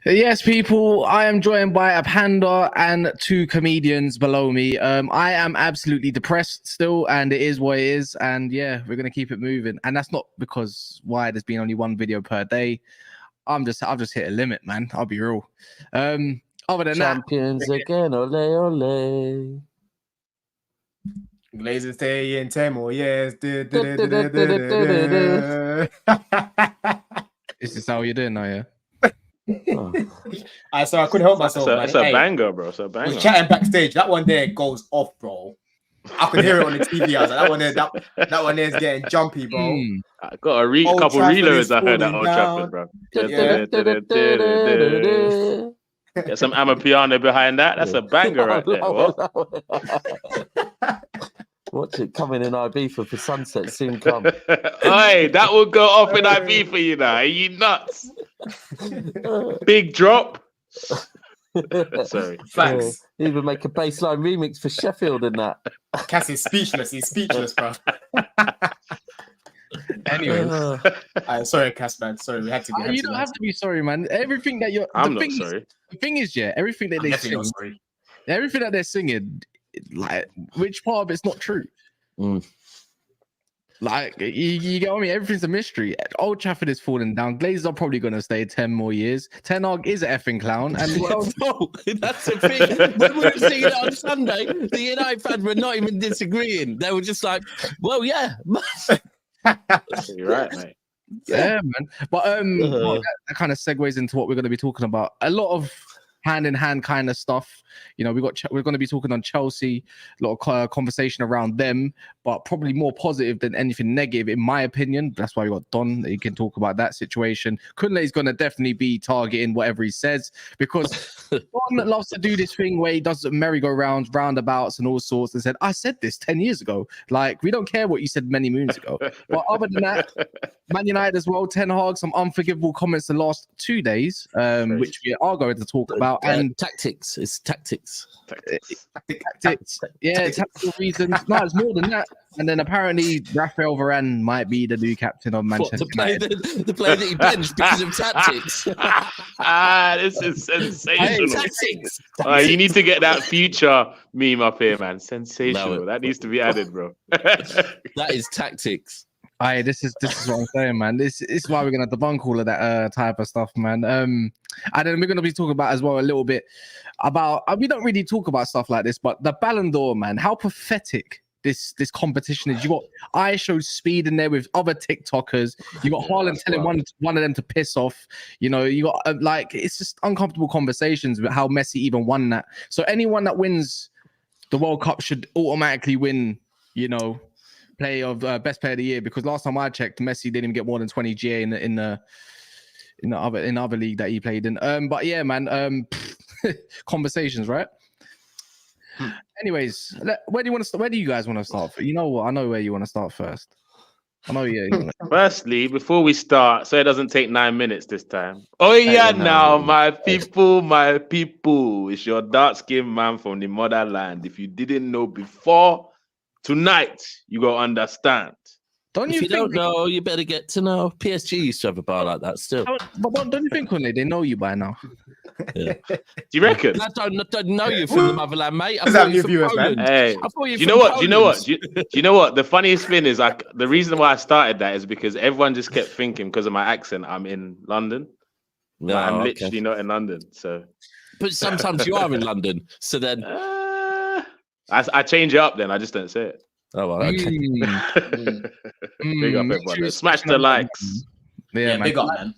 Yes, people, I am joined by a panda and two comedians below me. I am absolutely depressed still, and it is what it is. And yeah, we're going to keep it moving. And that's not because there's been only one video per day. I've just hit a limit, man. I'll be real. Other than Champions again, ole, ole. Glazers stay in 10 more years. This is how you're doing now, yeah? So I couldn't help myself. It's a banger, bro. It's a banger. We're chatting backstage. That one there goes off, bro. I could hear it on the TV. I was like, that one there is getting jumpy, bro. I got a couple reloads. I heard at Old Trafford, bro. Get some Amapiano behind that. That's a banger right there. What? Watch it coming in Ibiza for sunset soon come. Hey, that will go off in Ibiza for you now. Are you nuts? Big drop. Sorry. Thanks. Even make a baseline remix for Sheffield and that. Cass is speechless. He's speechless, bro. Anyways. Sorry, Cass, man. Sorry, we had to. You don't have to be sorry, man. Everything that you're. I'm not sorry. The thing is, yeah, everything that they sing, everything that they're singing, like, which part of it's not true? Like, you get what I mean? Everything's a mystery. Old Trafford is falling down. Glazers are probably going to stay 10 more years. Ten Hag is an effing clown. And no, that's the thing. When we were seeing it on Sunday, the United fans were not even disagreeing. They were just like, well, yeah. You're right, mate. Yeah, man. But that kind of segues into what we're going to be talking about. A lot of hand-in-hand kind of stuff. You know, we're going to be talking on Chelsea, a lot of conversation around them, but probably more positive than anything negative, in my opinion. That's why we got Don. He can talk about that situation. Kunle is going to definitely be targeting whatever he says, because Don loves to do this thing where he does merry-go-rounds, roundabouts, and all sorts, and said, I said this 10 years ago. Like, we don't care what you said many moons ago. But other than that, Man United as well, Ten Hag, some unforgivable comments the last 2 days, which we are going to talk about. And tactics. It's tactics. Tactics. Yeah, tactical reasons. No, it's more than that. And then apparently Raphael Varane might be the new captain of Manchester United. The player that he benched because of tactics. This is sensational. Tactics. You need to get that future meme up here, man. Sensational. That needs to be added, bro. That is tactics. Aye, this is what I'm saying, man. This is why we're gonna debunk all of that type of stuff, man. And then we're gonna be talking about as well a little bit about we don't really talk about stuff like this, but the Balon d'Or, man, how pathetic this competition is. You got iShow Speed in there with other TikTokers. You got Haaland telling one of them to piss off. You know, you got it's just uncomfortable conversations about how Messi even won that. So anyone that wins the World Cup should automatically win, you know, best player of the year, because last time I checked, Messi didn't even get more than 20 GA in the other league that he played in. But yeah, man, conversations, right? Anyways, where do you guys want to start? You know what? I know where you want to start first. I know, yeah. Firstly, before we start, so it doesn't take 9 minutes this time. Oh yeah, now my people, it's your dark-skinned man from the motherland. If you didn't know before, tonight you gotta understand. If you don't know, you better get to know. PSG used to have a bar like that still. But don't you think, Kunle, they know you by now? Yeah. Do you reckon? I don't know you from the motherland, mate. I thought you from Poland. Hey, do you know what? Do you know what? The funniest thing is, like, the reason why I started that is because everyone just kept thinking, because of my accent, I'm in London. No, I'm literally not in London. So, but sometimes you are in London. So then, I change it up. Then I just don't say it. Oh, well, okay. Big up, everyone. Smash the likes. Yeah, man. Big up, man.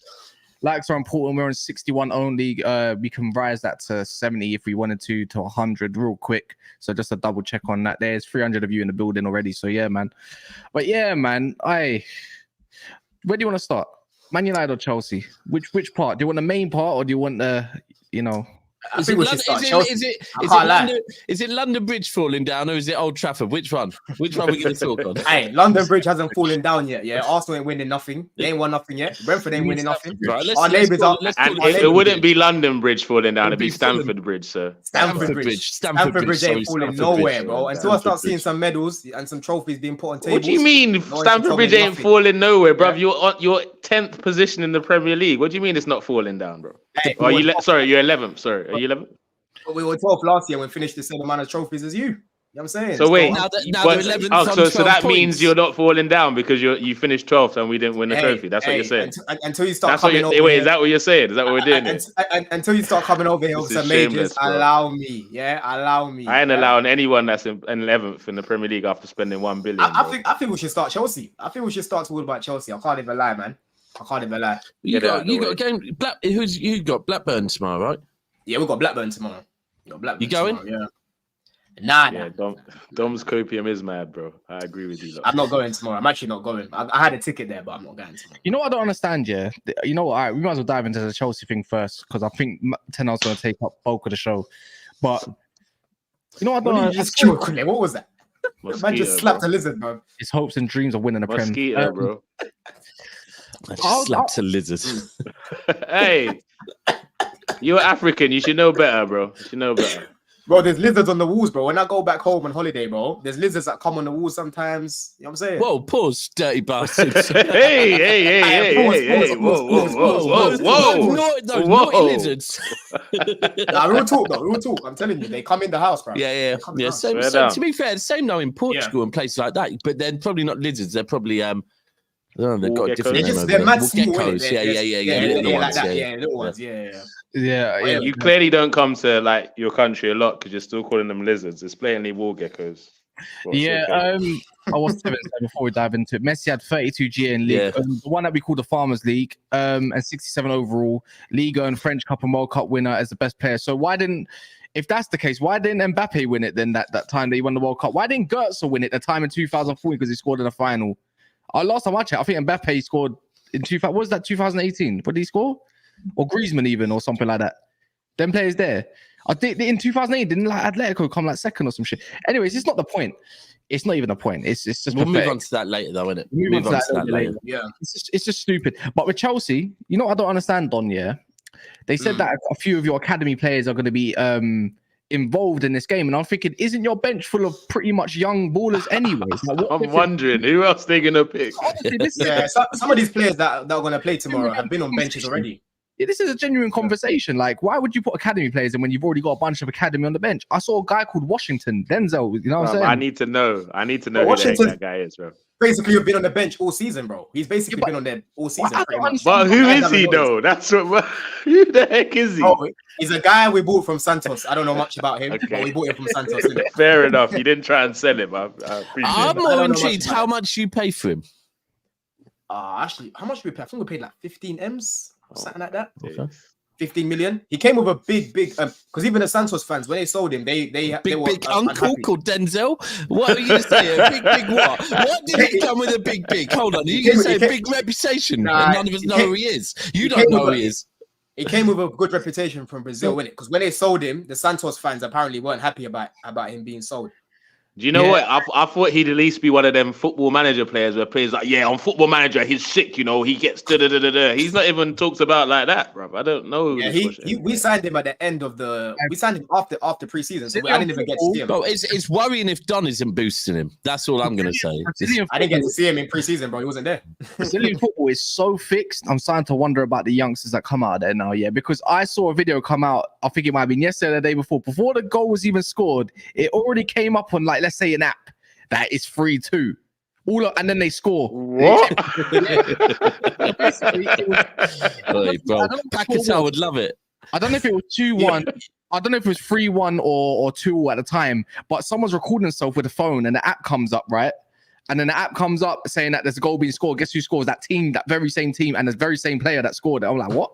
Likes are important. We're on 61 only. We can rise that to 70 if we wanted to 100 real quick. So just a double check on that. There's 300 of you in the building already. So yeah, man. But yeah, man. Where do you want to start? Man United or Chelsea? Which part? Do you want the main part, or do you want the, you know? I think we should start Chelsea. Is it London Bridge falling down or is it Old Trafford? Which one? Which one are we going to talk on? Hey, London Bridge hasn't fallen down yet. Yeah, Arsenal ain't winning nothing. They ain't won nothing yet. Brentford ain't winning nothing. Right, Our neighbours are. And it wouldn't be London Bridge falling down. It'd be Stamford Bridge, sir. Stamford Bridge ain't falling nowhere, bro. Until I start seeing some medals and some trophies being put on tables. What do you mean Stamford Bridge ain't falling nowhere, bro? You're on your 10th position in the Premier League. What do you mean it's not falling down, bro? Sorry, you're 11th. Sorry, are you 11th? We were 12th last year and we finished the same amount of trophies as you. You know what I'm saying? So wait, now they're 11th so that means you're not falling down because you finished 12th and we didn't win the trophy. That's what you're saying. Until you start coming over. Wait, is that what you're saying? Is that what we're doing? Until you start coming over here with some majors, allow me. Yeah, allow me. I ain't allowing anyone that's in 11th in the Premier League after spending 1 billion. I think we should start Chelsea. I think we should start talking about Chelsea. I can't even lie, man. I can't even lie. You got a game. You got Blackburn tomorrow, right? Yeah, we got Blackburn tomorrow. You going? Tomorrow, yeah. Yeah, Dom's copium is mad, bro. I agree with you. I'm not going tomorrow. I'm actually not going. I had a ticket there, but I'm not going tomorrow. You know what I don't understand, yeah? You know what? All right, we might as well dive into the Chelsea thing first because I think Ten Hag's going to take up bulk of the show. But you know what I don't understand? What was that? Man just slapped a lizard, bro. His hopes and dreams of winning a Prem. Bro. I just slapped a lizard. Hey, you're African. You should know better, bro. You should know better. Bro, there's lizards on the walls, bro. When I go back home on holiday, bro, there's lizards that come on the walls sometimes. You know what I'm saying? Whoa, pause, dirty bastards. Hey. Whoa. Naughty lizards. Nah, we will talk, though. We will talk. I'm telling you, they come in the house, bro. Yeah. Same, to be fair, the same now in Portugal and places like that. But they're probably not lizards. They're probably they've got a different name. They're mad small, geckos. Yeah. Little ones. Yeah. You clearly don't come to like your country a lot because you're still calling them lizards. It's blatantly wall geckos. I was 7 before we dive into it. Messi had 32 GA in league, the one that we call the Farmers League, and 67 overall. Liga and French Cup and World Cup winner as the best player. So if that's the case, why didn't Mbappe win it then that time that he won the World Cup? Why didn't Götze win it the time in 2014 because he scored in the final? Last time I checked, I think Mbappe scored in 2000. What was that 2018? What did he score? Or Griezmann even, or something like that. Them players there. I think in 2008, didn't like Atletico come like second or some shit? Anyways, it's not the point. It's not even the point. It's just we'll pathetic. move on to that later, though, innit? Move on to that later. Yeah. It's just stupid. But with Chelsea, you know what I don't understand, Don, yeah? They said that a few of your academy players are going to be involved in this game, and I'm thinking, isn't your bench full of pretty much young ballers anyways? Like, I'm wondering who else they're gonna pick. Honestly, some of these players that are going to play tomorrow have been on benches already. This is a genuine conversation. Like, why would you put academy players in when you've already got a bunch of academy on the bench? I saw a guy called Washington Denzel. You know what I'm saying? I need to know who that guy is, bro. Basically, you've been on the bench all season, bro. He's basically been on there all season. But who is he, though? That's what. Who the heck is he? Oh, he's a guy we bought from Santos. I don't know much about him, but we bought him from Santos. Fair enough. You didn't try and sell him. I appreciate I'm more intrigued how much you pay for him. Actually, how much did we pay? I think we paid like 15 M's or something like that. Okay. 15 million. He came with a big, because even the Santos fans, when they sold him, they were big uncle called Denzel. What are you going to say? Big what? What did he come with a big? Hold on. Are you going to say a big reputation? Nah, none of us know who he is. You don't know who he is. He came with a good reputation from Brazil, innit? Because when they sold him, the Santos fans apparently weren't happy about him being sold. Do you know what? I thought he'd at least be one of them football manager players where players like, on football manager, he's sick, you know, he gets da-da-da-da-da. He's not even talks about like that, bro. I don't know. We signed him at the end of we signed him after pre-season, so I didn't even get to see him. Bro, it's worrying if Don isn't boosting him. That's all I'm going to say. I didn't get to see him in pre-season, bro. He wasn't there. Brazilian football is so fixed. I'm starting to wonder about the youngsters that come out of there now, because I saw a video come out, I think it might have been yesterday or the day before the goal was even scored, it already came up on, like, let's say an app. That is 3-2. And then they score. What? Basically, it was, bro, Paquetá would love it. I don't know if it was 2-1. I don't know if it was 3-1 or 2 at the time, but someone's recording themselves with a phone and the app comes up, right? And then the app comes up saying that there's a goal being scored. Guess who scores? That team, that very same team, and the very same player that scored it. I'm like, what?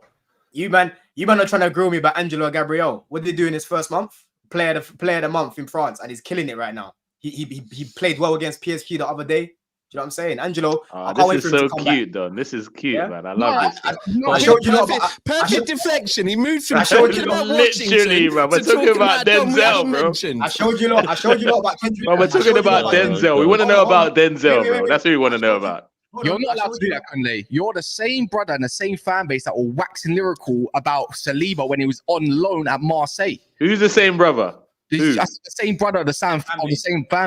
You man are trying to grill me about Angelo Gabriel. What did he do in his first month? Player of the month in France, and he's killing it right now. He played well against PSG the other day. you know what I'm saying? Angelo, I can't this wait is for him so to come cute, back. Don. This is cute, Yeah? man. I love this. I showed you lot about, Perfect deflection. He moved from I showed talking you about literally, Washington bro. We're to talking about Don we Denzel, haven't bro. mentioned. I showed you lot about Kendrick. Bro, we're talking about Denzel. We want to know about Denzel, bro. That's what we want to know about. You're not allowed to do that, Kunle. You're the same brother and the same fan base that were waxing lyrical about Saliba when he was on loan at Marseille. Who's the same brother? Who? That's the same brother, the same fan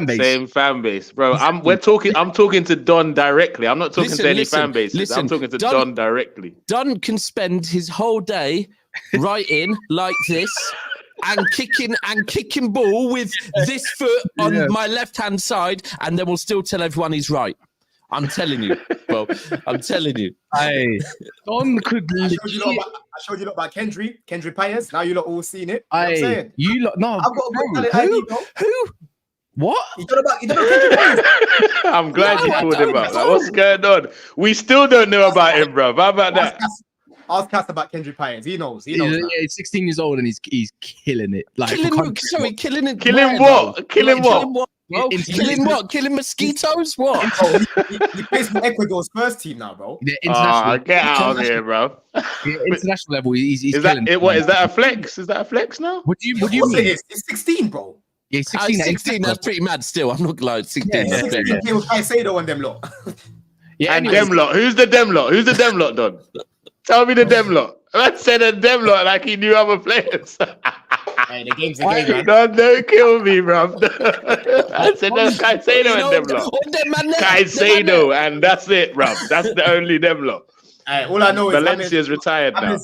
base. Same fan base, bro. I'm talking to Don directly. I'm not talking to any fan bases. I'm talking to Don directly. Don can spend his whole day writing like this and kicking ball with this foot on my left hand side, and then we'll still tell everyone he's right. I'm telling you, bro. I'm telling you. Hey, Don could. I showed you lot about Kendrick Paez. Now you lot all seen it. You know what I'm saying? You lot, no. I've got a good talent ID, bro. Who? What? You don't know Kendrick Paez? I'm glad you called him out. Like, what's going on? We still don't know about him, bro. How about that? Ask Cass about Kendrick Paez. He knows. He's 16 years old and he's killing it. Like killing what? Killing what? Killing what? Bro, killing what? Killing mosquitoes? What? Oh, he plays for Ecuador's first team now, bro. International. Get out of here, bro. International level, he's is killing that it? What is that a flex? Is that a flex now? What do you mean? It's 16, bro. Yeah, 16. 16, that's pretty mad still. I'm not gonna lie. 16. Yeah, 16 with Caicedo and them lot. Yeah, and them lot. Who's the dem lot? Who's the dem lot, Don? Tell me the dem lot. I said a dem lot like he knew other players. Hey, the game's a game, man. No, don't kill me, bro. I said that's Caicedo and them lot. Caicedo, and that's it, bro. That's the only dem lot. All I know is Valencia's retired now.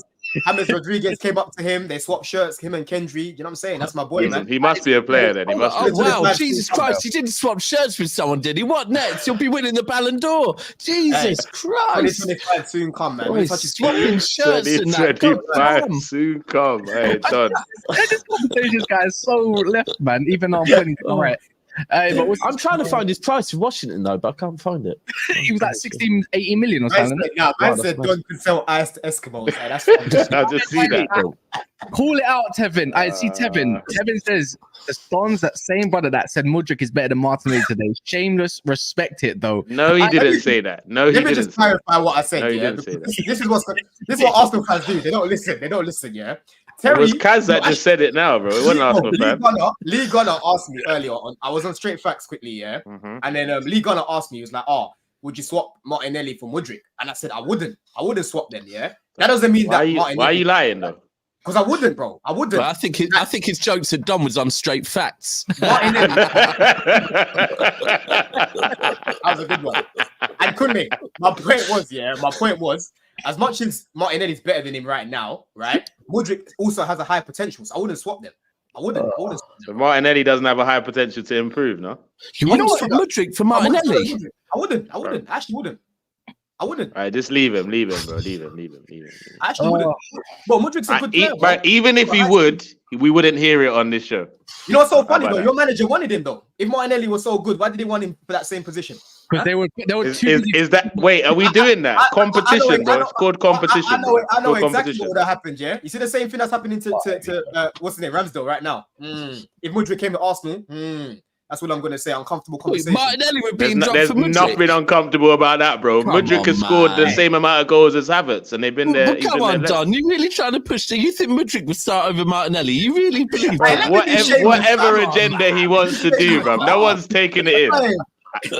James Rodriguez came up to him. They swapped shirts, him and Kendry. You know what I'm saying? That's my boy, man. He must be a player then. He must be. Wow, Jesus Christ. He didn't swap shirts with someone, did he? What next? He'll be winning the Balon d'Or. Jesus Christ. 2025 soon come, man. Oh, swapping shirts and that. 2025 soon come. Hey, Don. This conversation guy is so left, man. Even though I'm putting it right. But I'm trying to find his price for Washington though, but I can't find it. He was like 16, 18 million or something. I said Don could sell ice to Eskimos. Hey, that's I just see that, bro. Call it out, Tevin. I see Tevin. Tevin says the Don's that same brother that said Mudryk is better than Martinelli today. Shameless, respect it though. No, he didn't say that. No, he didn't. Let me just clarify what I said. No, he Yeah, didn't say that. this is what Arsenal fans do. They don't listen. Yeah. It was Kaz that just said it now, bro. It wasn't Arsenal fan. Lee Gunner asked me earlier on. I was on Straight Facts quickly, yeah. And then Lee Gunner asked me, he was like, would you swap Martinelli for Mudryk? And I said, I wouldn't swap them, yeah. That doesn't mean why are you lying though? Because I wouldn't, bro. I wouldn't. Well, I think his jokes at Don was on Straight Facts. Martinelli. That was a good one. And Kunle, my point was, as much as Martinelli's better than him right now, right? Mudryk also has a high potential, so I wouldn't swap them. I wouldn't. So Martinelli doesn't have a high potential to improve, no? You wouldn't swap Mudryk for Martinelli? I wouldn't. I actually wouldn't. I wouldn't. All right, just leave him, bro. Leave him. I actually wouldn't. But Mudryk's a good player. But even if he would, we wouldn't hear it on this show. You know what's so funny though? Your manager wanted him though. If Martinelli was so good, why did he want him for that same position? Because they were is that wait? Are we doing that competition, bro? It's called competition. I know exactly what would have happened. Yeah, you see the same thing that's happening to what's his name, Ramsdale right now. If Mudryk came to Arsenal, that's what I'm going to say. Uncomfortable conversation. Martinelli would be dropped there's for Mudryk. nothing uncomfortable about that, bro. Mudryk has scored the same amount of goals as Havertz, and they've been there. Come on, Don. You really trying to push thing? You think Mudryk would start over Martinelli? You really believe that? Whatever agenda he wants to do, bro. No one's taking it in.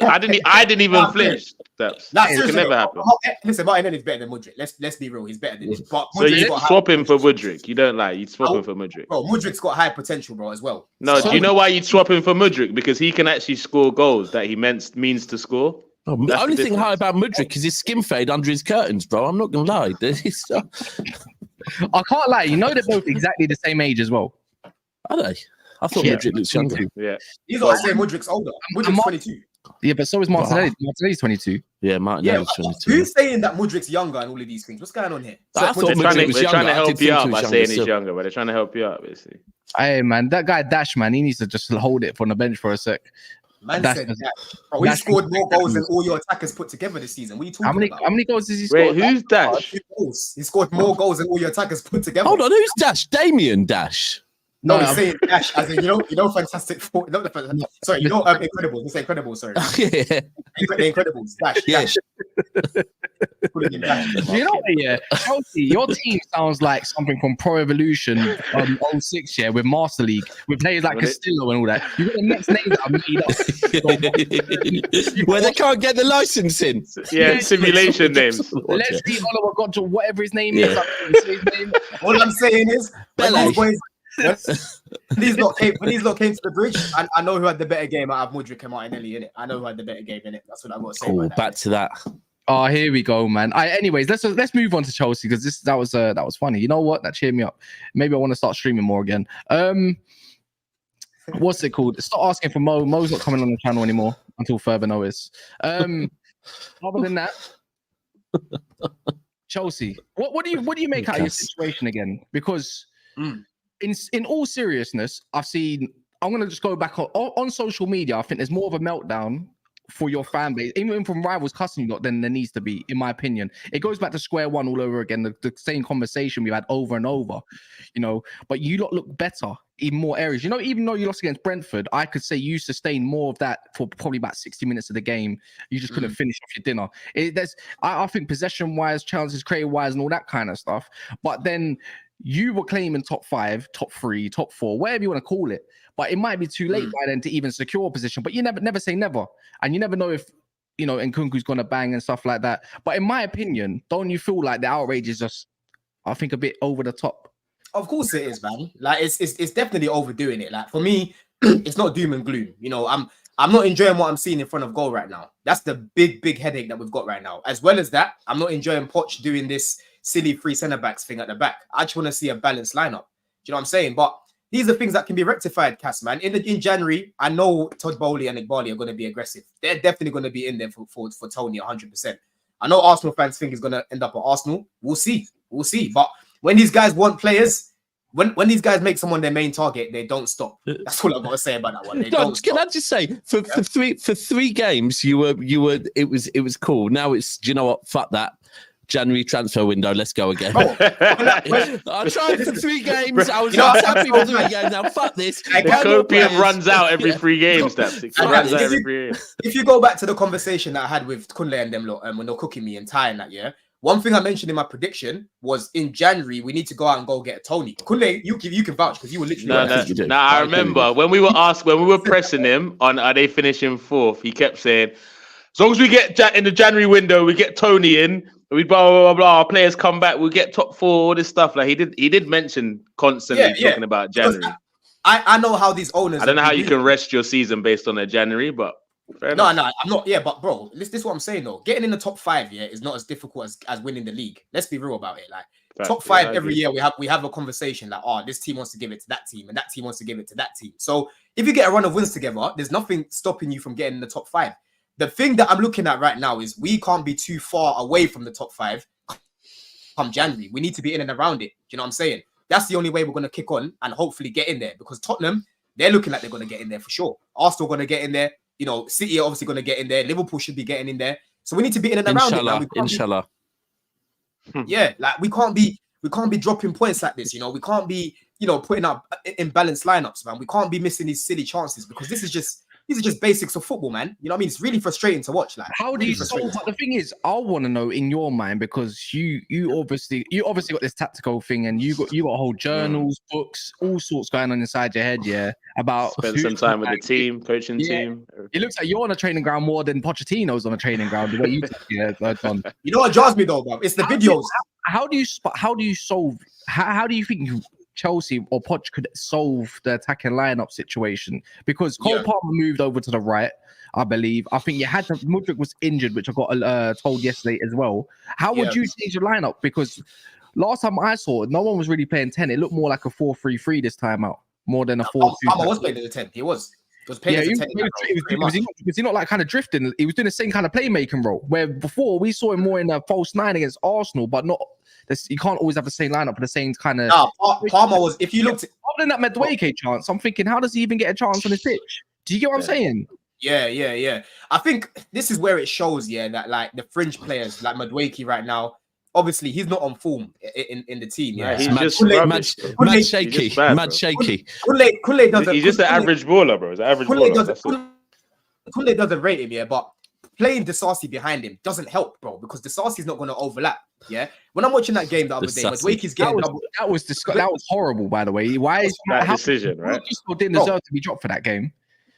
I didn't even flinch. It can never happen. Listen, Martinelli's better than Mudryk. Let's be real. He's better than him. But so you swap him for Mudryk. You don't like. You'd swap him for Mudryk. Bro, Mudryk's got high potential, bro, as well. No, do you know why you'd swap him for Mudryk? Because he can actually score goals that he means to score. The only thing high about Mudryk is his skin fade under his curtains, bro. I'm not gonna lie. I can't lie. You know they're both exactly the same age as well. Are they? I thought Mudryk looks younger. Yeah. He's always saying Mudryk's older. Mudryk's 22. Yeah, but so is Martinelli. Martinelli's 22. Yeah, Martinelli's 22. Who's saying that Mudryk's younger and all of these things? What's going on here? I thought they're trying to help you out by saying he's still. younger, but they're trying to help you out, basically. Hey, man, that guy Dash, man, he needs to just hold it from the bench for a sec. Man said that. Bro, we scored more goals than all your attackers put together this season. What are you talking about? How many goals does he score? Wait, who's Dash? He scored more goals than all your attackers put together. Hold on, who's Dash? Damien Dash. No, he's saying Dash, as in, Fantastic Four. Not the sorry, Incredibles. It's Incredibles. Sorry, The Incredibles. Dash. Yeah. Dash. You know, yeah, Chelsea, your team sounds like something from Pro Evolution 06, yeah, with Master League, with players like Castillo and all that. You got the next names that are made up. Where they can't get the license in. Yeah, simulation names. Let's see Oliver got to whatever his name is. All I'm saying is, when these lot came to the bridge, I know who had the better game out of Mudryk and Martinelli in it. I know who had the better game in it. That's what I got to say. Oh, back to that. Oh, here we go, man. Anyways, let's move on to Chelsea because that was funny. You know what? That cheered me up. Maybe I want to start streaming more again. What's it called? Start asking for Mo. Mo's not coming on the channel anymore until further notice. Other than that, Chelsea. What do you make out of your situation again? Because in all seriousness, I'm gonna just go back on social media. I think there's more of a meltdown for your fan base, even from rivals cussing you lot, than there needs to be, in my opinion. It goes back to square one all over again, the same conversation we've had over and over, but you lot look better in more areas. Even though you lost against Brentford, I could say you sustained more of that for probably about 60 minutes of the game. You just couldn't finish off your dinner. I think possession-wise, chances created-wise, and all that kind of stuff. But then you were claiming top 5, top 3, top 4, whatever you want to call it. But it might be too late by then to even secure a position. But you never say never. And you never know if, Nkunku's going to bang and stuff like that. But in my opinion, don't you feel like the outrage is just, I think, a bit over the top? Of course it is, man. Like, it's definitely overdoing it. Like, for me, it's not doom and gloom. I'm not enjoying what I'm seeing in front of goal right now. That's the big headache that we've got right now. As well as that, I'm not enjoying Poch doing this silly 3 centre-backs thing at the back. I just want to see a balanced lineup. Do you know what I'm saying? But these are things that can be rectified, Cass, man. In January, I know Todd Bowley and Igbali are going to be aggressive. They're definitely going to be in there for Tony 100%. I know Arsenal fans think he's going to end up at Arsenal. We'll see. But when these guys want players, when these guys make someone their main target, they don't stop. That's all I've got to say about that one. Can I just say, for 3 games, you were it was cool. Now it's, do you know what? Fuck that. January transfer window. Let's go again. I tried for 3 games. I was happy with 3 games. Now fuck this. The copium runs out every 3 games. If you go back to the conversation that I had with Kunle and them lot, when they're cooking me and tying that, one thing I mentioned in my prediction was in January we need to go out and go get a Tony. Kunle, you can vouch because you were literally. No, I remember when we were pressing him on are they finishing 4th. He kept saying, as long as we get in the January window, we get Tony in. We blah blah blah blah. Our players come back. We'll get top 4. All this stuff. Like he did mention constantly talking about January. I know how these owners. I don't know how you can rest your season based on a January, but no, I'm not. Yeah, but bro, this is what I'm saying though. Getting in the top 5 is not as difficult as winning the league. Let's be real about it. Like top 5 every year, we have a conversation like, this team wants to give it to that team, and that team wants to give it to that team. So if you get a run of wins together, there's nothing stopping you from getting in the top 5. The thing that I'm looking at right now is we can't be too far away from the top 5 come January. We need to be in and around it. Do you know what I'm saying? That's the only way we're going to kick on and hopefully get in there, because Tottenham, they're looking like they're going to get in there for sure. Arsenal going to get in there. City are obviously going to get in there. Liverpool should be getting in there. So we need to be in and around it. Inshallah. Yeah, like we can't be dropping points like this. We can't be, putting up imbalanced lineups, man. We can't be missing these silly chances because these are just basics of football, man. You know what I mean? It's really frustrating to watch. Like, how do you solve? But the thing is, I want to know in your mind, because you obviously got this tactical thing, and you got whole journals, books, all sorts going on inside your head. Yeah, about spend some time with the team, coaching team. It looks like you're on a training ground more than Pochettino's on a training ground. The way you Don. You know what jars me though, bro? It's the videos. How do you solve? How do you think Chelsea or Poch could solve the attacking lineup situation? Because Cole Palmer moved over to the right, I believe. I think Mudryk was injured, which I got told yesterday as well. How would you change the lineup? Because last time I saw it, no one was really playing 10. It looked more like a 4-3-3 this time out, more than a 4-2. Palmer was playing as a 10. He was playing as a 10. Was he not like kind of drifting? He was doing the same kind of playmaking role, where before we saw him more in a false 9 against Arsenal, but not. You can't always have the same lineup for the same kind of. Palmer was. If you looked, other than that Mudryk chance, I'm thinking, how does he even get a chance on his pitch? Do you get what I'm saying? Yeah. I think this is where it shows, that like the fringe players like Mudryk right now, obviously he's not on form in the team. Yeah, He's Mad, just Kunle- rubbish, bro. mad He's shaky, just bad, mad bro. shaky. Kunle does. He's just an average baller, bro. He's an average Kunle baller. doesn't. Kunle doesn't rate him, yeah, but playing Disasi behind him doesn't help, bro, because Disasi's not going to overlap. Yeah, when I'm watching that game the other day, Mudryki's getting double. That was horrible, by the way. Why is that decision, right? He didn't deserve to be dropped for that game.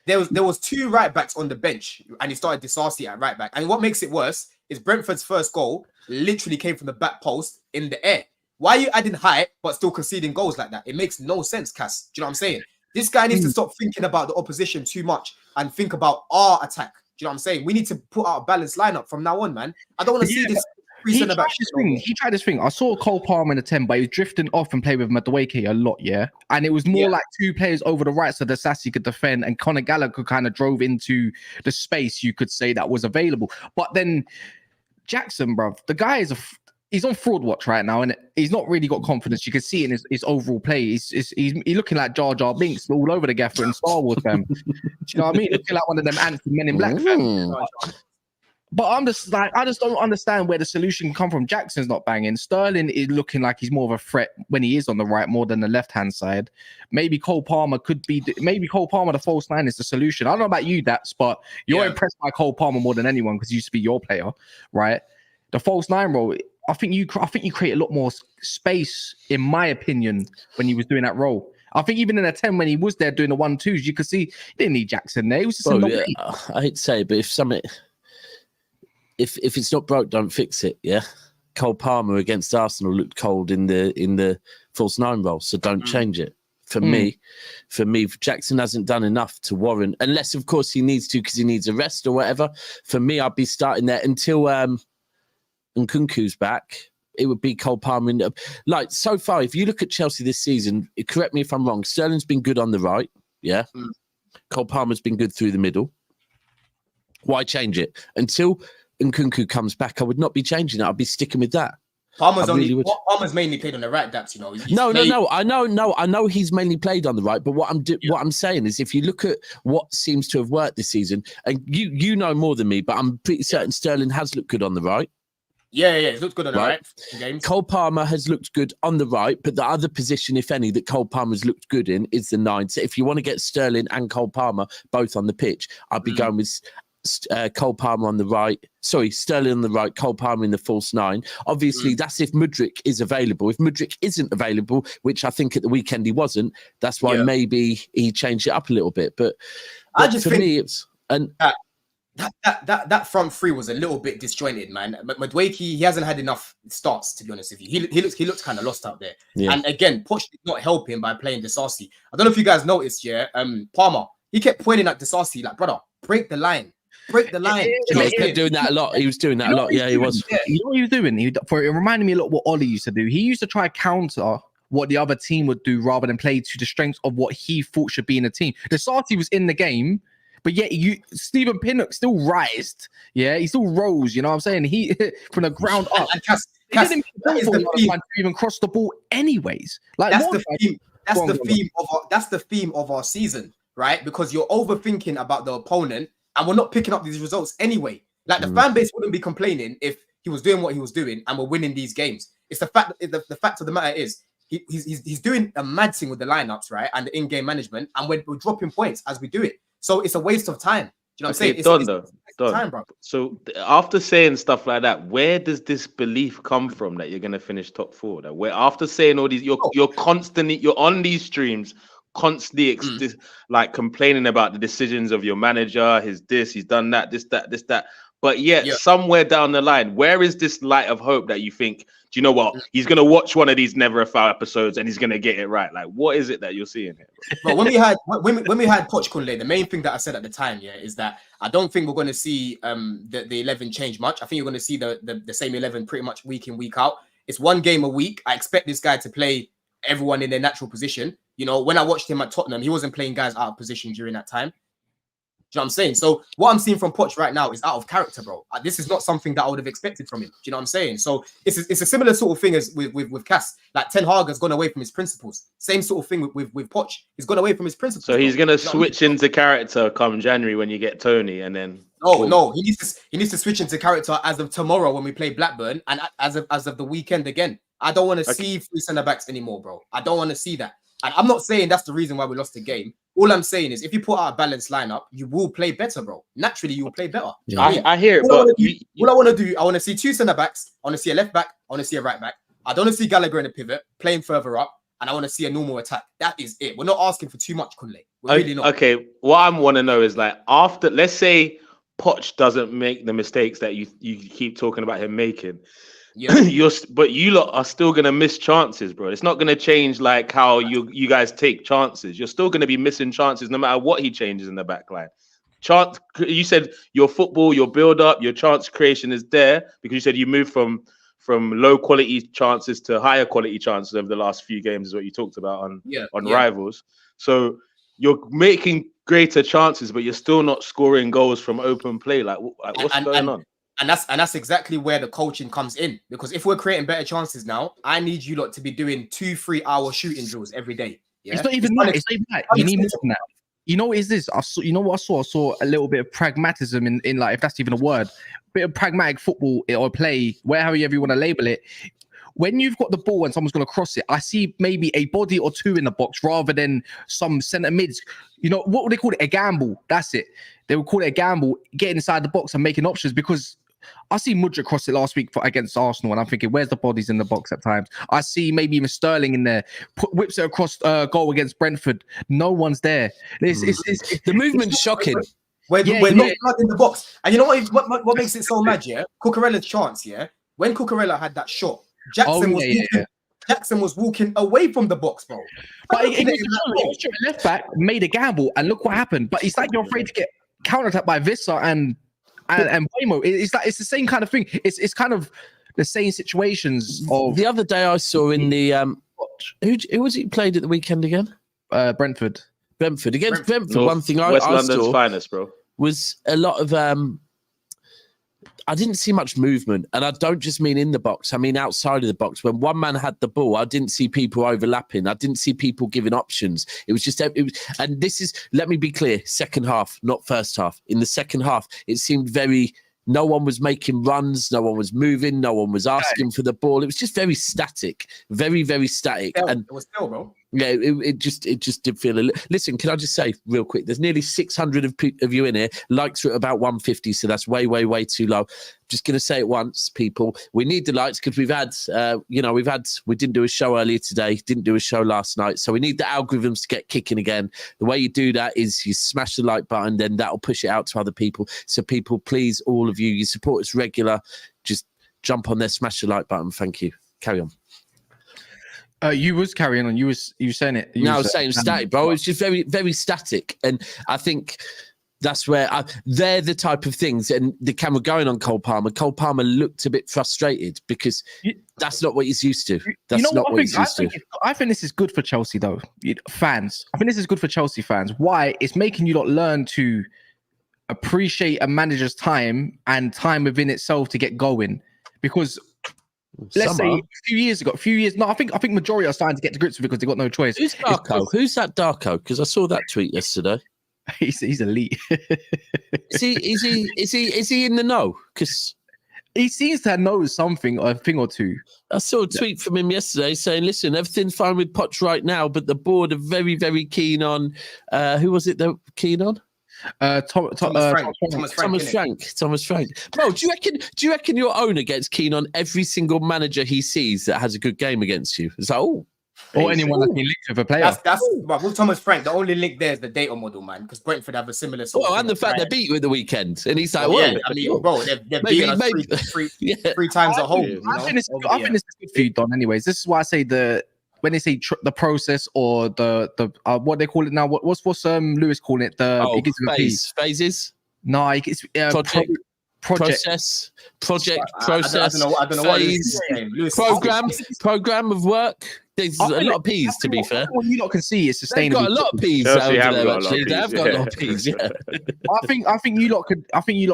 There was 2 right backs on the bench, and he started Disasi at right back. And what makes it worse is Brentford's first goal literally came from the back post in the air. Why are you adding height but still conceding goals like that? It makes no sense, Cass. Do you know what I'm saying? This guy needs to stop thinking about the opposition too much and think about our attack. Do you know what I'm saying? We need to put out a balanced lineup from now on, man. I don't want to see this. He tried this thing. I saw Cole Palmer in the 10, but he was drifting off and played with Mudryk a lot, yeah? And it was more like 2 players over the right so that Sassy could defend and Conor Gallagher kind of drove into the space, you could say, that was available. But then Jackson, bruv, the guy he's on fraud watch right now, and he's not really got confidence. You can see in his overall play. He's looking like Jar Jar Binks all over the gaffer in Star Wars, fam. Do you know what I mean? Looking like one of them ants in Men in Black, fam. But I'm just like, I just don't understand where the solution come from. Jackson's not banging. Sterling is looking like he's more of a threat when he is on the right, more than the left-hand side. Maybe Cole Palmer the false 9 is the solution. I don't know about you, Daps, but you're impressed by Cole Palmer more than anyone because he used to be your player, right? The false 9 role, I think you create a lot more space, in my opinion, when he was doing that role. I think even in a 10 when he was there doing the 1-2s, you could see he didn't need Jackson there. He was just I hate to say it, but if it's not broke, don't fix it. Yeah, Cole Palmer against Arsenal looked cold in the false 9 role, so don't change it. For me, Jackson hasn't done enough to warrant, unless of course he needs to because he needs a rest or whatever. For me, I'd be starting there until Nkunku's back. It would be Cole Palmer. Like so far, if you look at Chelsea this season, correct me if I'm wrong, Sterling's been good on the right. Yeah, Cole Palmer's been good through the middle. Why change it until Nkunku comes back? I would not be changing it. I'd be sticking with that. Palmer's mainly played on the right, Daps, you know. No. I know he's mainly played on the right, but what I'm saying is, if you look at what seems to have worked this season, and you know more than me, but I'm pretty certain Sterling has looked good on the right. Yeah, he's looked good on the right. Games. Cole Palmer has looked good on the right, but the other position, if any, that Cole Palmer's looked good in is the 9. So if you want to get Sterling and Cole Palmer both on the pitch, I'd be going with Cole Palmer on the right. Sorry, Sterling on the right, Cole Palmer in the false 9. Obviously, that's if Mudryk is available. If Mudryk isn't available, which I think at the weekend he wasn't, that's why maybe he changed it up a little bit. But I just think me, it's that front 3 was a little bit disjointed, man. Mudryk, he hasn't had enough starts, to be honest with you. He looks kind of lost out there. Yeah. And again, Poch did not help him by playing Disasi. I don't know if you guys noticed, Palmer, he kept pointing at Disasi like, brother, break the line. Break the line. He was doing that a lot. He was doing that a lot. Yeah, he was. Yeah, you know what he was doing? It reminded me a lot of what Ollie used to do. He used to try counter what the other team would do rather than play to the strengths of what he thought should be in the team. Disasi was in the game, but yet Stephen Pinnock still rised. Yeah, he still rose. You know what I'm saying? He from the ground up. And Cass, that is the theme. To even cross the ball, anyways. Like that's the theme. That's the theme of our season, right? Because you're overthinking about the opponent. And we're not picking up these results anyway. Like the fan base wouldn't be complaining if he was doing what he was doing and we're winning these games. It's the fact. The fact of the matter is he's doing a mad thing with the lineups, right, and the in-game management, and we're dropping points as we do it. So it's a waste of time. Do you know what I'm saying? It's time, bro. So after saying stuff like that, where does this belief come from that you're gonna finish top 4? That where after saying all these, you're constantly on these streams. Constantly like complaining about the decisions of your manager, he's done that, this, that. But yet somewhere down the line, where is this light of hope that you think, do you know what? He's going to watch one of these Never a Foul episodes and he's going to get it right. Like, what is it that you're seeing here? But when we had Poch Kunle, the main thing that I said at the time, is that I don't think we're going to see the 11 change much. I think you're going to see the same 11 pretty much week in, week out. It's one game a week. I expect this guy to play everyone in their natural position. You know, when I watched him at Tottenham, he wasn't playing guys out of position during that time. Do you know what I'm saying? So what I'm seeing from Poch right now is out of character, bro. This is not something that I would have expected from him. Do you know what I'm saying? So it's a similar sort of thing as with Cass. Like Ten Hag has gone away from his principles. Same sort of thing with Poch. He's gone away from his principles. So he's going to switch into character come January when you get Tony, and then No. He needs to switch into character as of tomorrow when we play Blackburn, and as of the weekend again. I don't want to see 3 centre backs anymore, bro. I don't want to see that. And I'm not saying that's the reason why we lost the game. All I'm saying is, if you put out a balanced lineup, you will play better, bro. Naturally, you will play better. Yeah. I hear it, all but I want to do, I want to see 2 centre backs. I want to see a left back. I want to see a right back. I don't want to see Gallagher in a pivot playing further up, and I want to see a normal attack. That is it. We're not asking for too much, Kunle. We're really not. Okay, what I want to know is, like, after, let's say Poch doesn't make the mistakes that you keep talking about him making. Yeah. But you lot are still gonna miss chances, bro. It's not gonna change like how you guys take chances. You're still gonna be missing chances no matter what he changes in the back line. You said your football, your build up, your chance creation is there because you said you moved from low quality chances to higher quality chances over the last few games, is what you talked about on Rivals. So you're making greater chances, but you're still not scoring goals from open play. Like what's going on? And that's exactly where the coaching comes in. Because if we're creating better chances now, I need you lot to be doing 2-3 hour shooting drills every day. Yeah? It's not even that. You need more than that. You know what is this? I saw a little bit of pragmatism in like, if that's even a word, bit of pragmatic football or play, wherever you want to label it. When you've got the ball and someone's going to cross it, I see maybe a body or 2 in the box rather than some centre mids. You know, what would they call it? A gamble. That's it. They would call it a gamble, getting inside the box and making options, because I see Mudryk cross it last week against Arsenal, and I'm thinking, where's the bodies in the box at times? I see maybe even Sterling in there, whips it across goal against Brentford. No one's there. The movement's shocking. We're not in the box. And you know what makes it so mad, yeah? Cucurella's chance, yeah? When Cucurella had that shot, Jackson was walking away from the box, bro. But it was left back, made a gamble, and look what happened. But it's like you're afraid to get counter-attacked by Vissa and Waymo. It's the same kind of thing. It's kind of the same situations. Of the other day I saw in the who was it played at the weekend again? Brentford against Brentford. North, one thing West I London's saw finest, bro, was a lot of I didn't see much movement, and I don't just mean in the box. I mean outside of the box. When one man had the ball, I didn't see people overlapping. I didn't see people giving options. It was just, and this is, let me be clear, second half, not first half. In the second half, it seemed no one was making runs, no one was moving, no one was asking for the ball. It was just very static, very, very static. And it was still, bro. Yeah, it just did feel Listen, can I just say real quick? There's nearly 600 of you in here. Likes are at about 150, so that's way, way, way too low. Just going to say it once, people. We need the likes because we didn't do a show earlier today, didn't do a show last night, so we need the algorithms to get kicking again. The way you do that is you smash the like button, then that'll push it out to other people. So people, please, all of you, you support us regular, just jump on there, smash the like button. Thank you. Carry on. You was carrying on. You was saying it. I was saying static, bro. It's just very, very static, and I think that's where they're the type of things. And the camera going on Cole Palmer. Cole Palmer looked a bit frustrated because that's not what he's used to. That's not what he's used to. I think this is good for Chelsea, though. Fans. I think this is good for Chelsea fans. Why? It's making you lot learn to appreciate a manager's time and time within itself to get going, because. Let's say a few years. No, I think majority are starting to get to grips with it because they got no choice. Who's Darko? Who's that Darko? Because I saw that tweet yesterday. He's elite. Is he in the know? Because he seems to know something, a thing or two. I saw a tweet from him yesterday saying, "Listen, everything's fine with Poch right now, but the board are very, very keen on who was it they're keen on?" Thomas Frank. Bro, do you reckon your owner gets keen on every single manager he sees that has a good game against you? It's like, or anyone that's been linked with a player. But with Thomas Frank, the only link there is the data model, man, because Brentford have a similar sort and the fact they beat you at the weekend, and he's like, they've beaten us three times at home. I think this is good for you, Don. Anyways, this is why I say when they say the process or the what they call it now, what's Lewis calling it? Phases. No, it's project. Process. I don't know phase, program of work. There's a lot of P's, to be fair. What you lot can see is sustainable. They've got a lot of P's. They have got a lot of P's. Yeah. I think you lot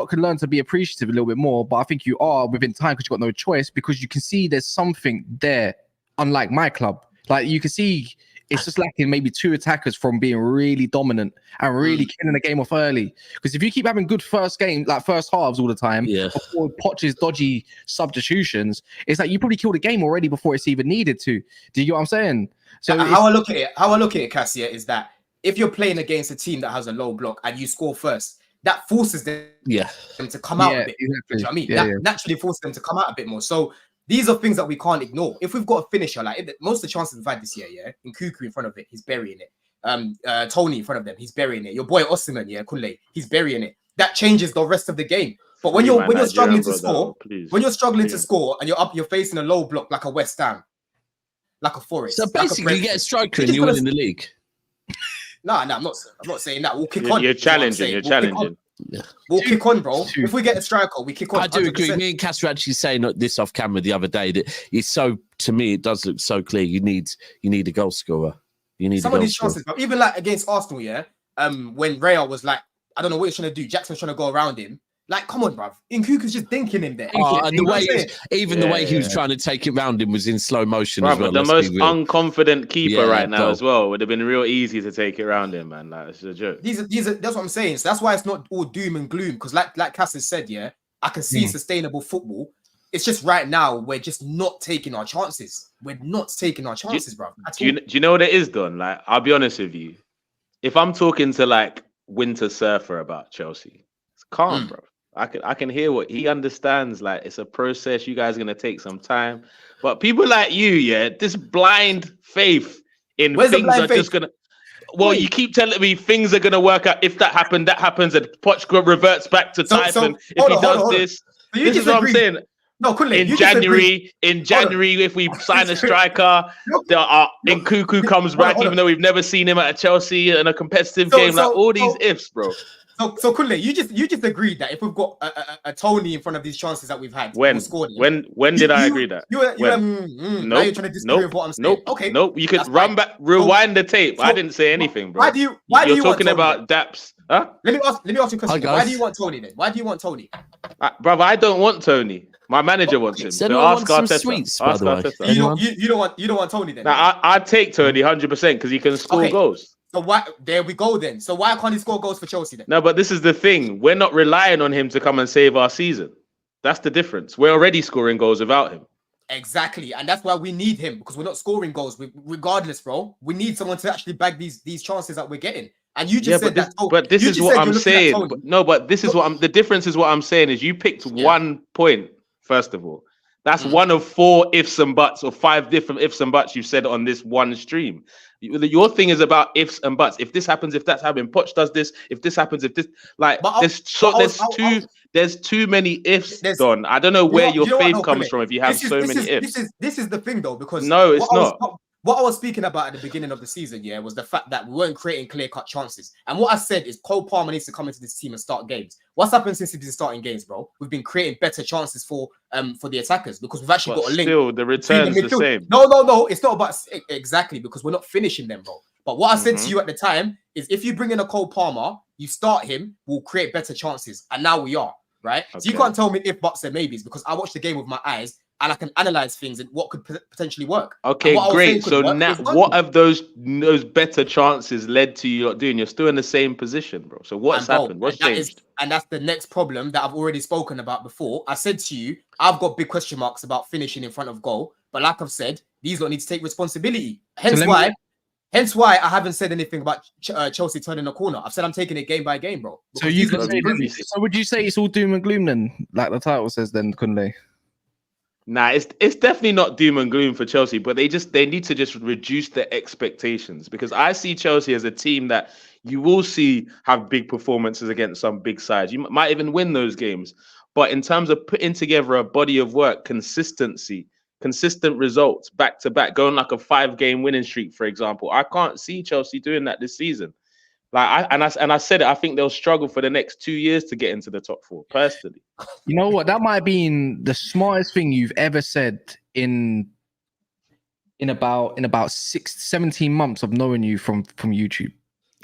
could learn to be appreciative a little bit more, but I think you are within time because you've got no choice, because you can see there's something there, unlike my club. Like you can see it's just lacking maybe 2 attackers from being really dominant and really killing the game off early. Because if you keep having good first halves all the time, before Poch's dodgy substitutions, it's like you probably killed the game already before it's even needed to. Do you get what I'm saying? So how I look at it, Cassia, is that if you're playing against a team that has a low block and you score first, that forces them to come out a bit. Exactly. You know what I mean? That naturally forces them to come out a bit more. So these are things that we can't ignore. If we've got a finisher, like most of the chances we've had this year, in Cuckoo in front of it, he's burying it. Tony in front of them, he's burying it. Your boy Osimhen, Kunle, he's burying it. That changes the rest of the game. But when you're struggling to score, and you're facing a low block like a West Ham, like a Forest. So basically, you get a striker and you're winning the league. No, I'm not saying that. We'll kick on. You're challenging. We'll kick on, bro. If we get a striker, we kick on. I do agree. Me and Cass were actually saying this off camera the other day that it's so, to me, it does look so clear. You need a goal scorer. You need some of these chances, bro. Even like against Arsenal, when Real was like, I don't know what he's trying to do. Jackson's trying to go around him. Like, come on, bruv. Nkuku's just dinking him there. And the way he was trying to take it round him was in slow motion as well. The most unconfident keeper right now as well. Would have been real easy to take it around him, man. Like, it's a joke. These are that's what I'm saying. So that's why it's not all doom and gloom. Because like Cass has said, I can see sustainable football. It's just right now we're just not taking our chances. We're not taking our chances, bruv. Do you know what it is, Don? Like, I'll be honest with you. If I'm talking to like Winter Surfer about Chelsea, it's calm, bro. I can hear what he understands. Like, it's a process. You guys are gonna take some time, but people like you, this blind faith in things are just gonna. Well, you keep telling me things are gonna work out. If that happens, and Poch reverts back to Tyson. If he does this, this is what I'm saying. No, in January, if we sign a striker, Nkuku comes back, even though we've never seen him at Chelsea in a competitive game. Like all these ifs, bro. So Kunle, you just agreed that if we've got a Tony in front of these chances that we've had, when did I agree that? Now you're trying to disagree with what I'm saying. Okay, nope. You could rewind the tape. I didn't say anything, bro. You're talking about Daps? Huh? Let me ask you a question. Why do you want Tony then? Why do you want Tony? Brother, I don't wantOny. My manager wants him. So ask Arteta. Sweets, by the way. You don't want Tony then? Now, I'd take Tony 100% because he can score goals. So why? There we go then. So why can't he score goals for Chelsea then? No, but this is the thing. We're not relying on him to come and save our season. That's the difference. We're already scoring goals without him. Exactly, and that's why we need him, because we're not scoring goals. Regardless, bro, we need someone to actually bag these chances that we're getting. And you just said that. But this is what I'm saying. But this is what the difference is. What I'm saying is you picked 1 point. First of all, that's one of 4 ifs and buts, or 5 different ifs and buts you've said on this one stream. Your thing is about ifs and buts. If this happens, if that's happening, Poch does this. If this happens, if this, like, there's too many ifs, Don. I don't know where your faith comes from if you have so many ifs. This is the thing, though, because no, it's not. What I was speaking about at the beginning of the season, was the fact that we weren't creating clear-cut chances. And what I said is Cole Palmer needs to come into this team and start games. What's happened since he's been starting games, bro? We've been creating better chances for the attackers, because we've actually got a link. Still, the return's the same. No. It's not about exactly, because we're not finishing them, bro. But what I said to you at the time is, if you bring in a Cole Palmer, you start him, we'll create better chances. And now we are, right? Okay. So you can't tell me if, buts, and maybes, because I watched the game with my eyes. And I can analyze things and what could potentially work. Okay, great. So now, what have those better chances led to you doing? You're still in the same position, bro. So what's happened? What's changed? And that's the next problem that I've already spoken about before. I said to you, I've got big question marks about finishing in front of goal. But like I've said, these lot need to take responsibility. Hence why I haven't said anything about Chelsea turning a corner. I've said I'm taking it game by game, bro. So would you say it's all doom and gloom then, like the title says then, Kunle? Nah, it's definitely not doom and gloom for Chelsea, but they need to just reduce their expectations, because I see Chelsea as a team that you will see have big performances against some big sides. You might even win those games, but in terms of putting together a body of work, consistency, consistent results back to back, going like a 5-game winning streak, for example, I can't see Chelsea doing that this season. Like I said it, I think they'll struggle for the next 2 years to get into the top 4, personally. You know what? That might have been the smartest thing you've ever said in about 17 months of knowing you from YouTube.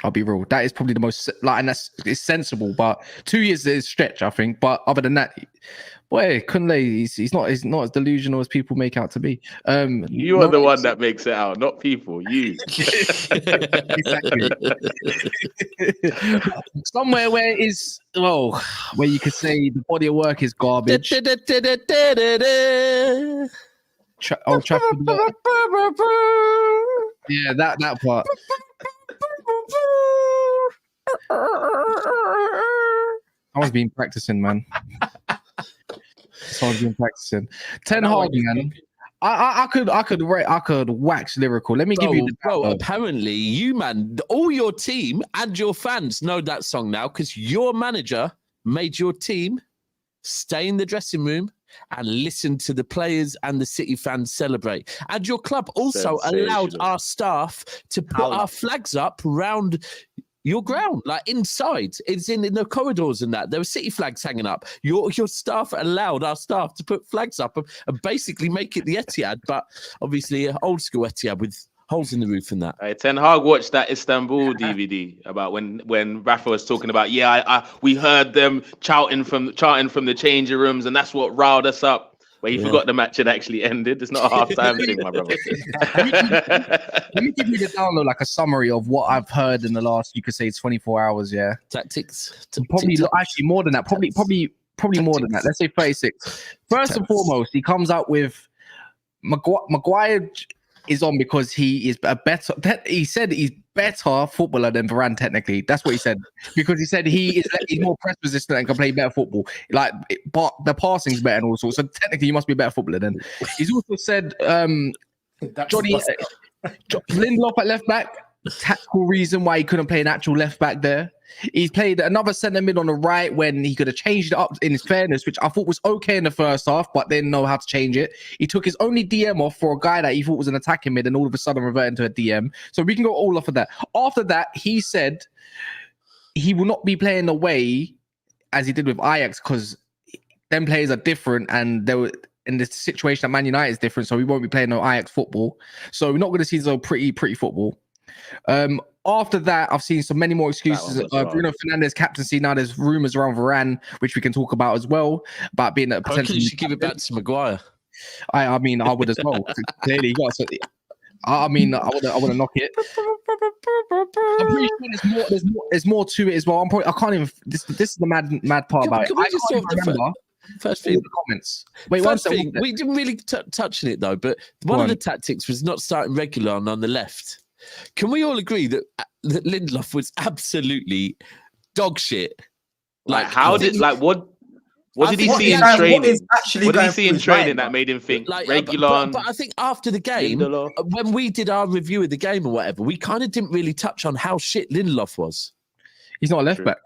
I'll be real. That is probably the most and it's sensible. But 2 years is stretch, I think. But other than that, boy, Kunle, he's not as delusional as people make out to be. You are the one that makes it out, not people. You. Exactly. Somewhere where you could say the body of work is garbage. Old Trafford. Yeah, that part. Someone's been practicing, man. Someone's been practicing. Ten Hag, man. I could wax lyrical. Let me give you the apparently you, man, all your team and your fans know that song now because your manager made your team stay in the dressing room and listen to the players and the City fans celebrate. And your club also allowed our staff to put our flags up round your ground, like inside. It's in the corridors and that. There were City flags hanging up. Your staff allowed our staff to put flags up and basically make it the Etihad, but obviously old school Etihad with holes in the roof and that. Ten Hag watched that Istanbul DVD about when Rafa was talking about, we heard them chanting from the changing rooms, and that's what riled us up. But he forgot the match had actually ended. It's not a half-time thing, my brother. Let me give you the download, like a summary of what I've heard in the last, you could say, 24 hours. Yeah, tactics. Probably actually more than that. Probably more than that. Let's say 36. First and foremost, he comes out with Maguire is on because he is a better. He said he's better footballer than Varane. Technically, that's what he said, because he said he's more press resistant and can play better football. But the passing's better and all sorts. So technically, he must be a better footballer. Then he's also said Johnny Lindelof at left back. Tactical reason why he couldn't play an actual left back there. He's played another centre mid on the right when he could have changed it up in his fairness, which I thought was okay in the first half, but didn't know how to change it. He took his only DM off for a guy that he thought was an attacking mid and all of a sudden reverted into a DM. So we can go all off of that. After that, he said he will not be playing the way as he did with Ajax because them players are different and they were in the situation that Man United is different, so we won't be playing no Ajax football. So we're not going to see so pretty football. After that, I've seen so many more excuses. Bruno Fernandes captaincy. Now there's rumours around Varane, which we can talk about as well, about being a potential. You should give it back to Maguire. I mean, I would as well. Clearly, I mean, I want to knock it. I'm pretty sure there's more to it as well. I can't even. This is the mad part about it. I just remember. First thing, the comments. Wait, we didn't really touch on it though. But one of the tactics was not starting Reguilon on the left. Can we all agree that Lindelof was absolutely dog shit? What did he see in training? What did he see in training that made him think Reguilon? But I think after the game, when we did our review of the game or whatever, we kind of didn't really touch on how shit Lindelof was. He's not a left back.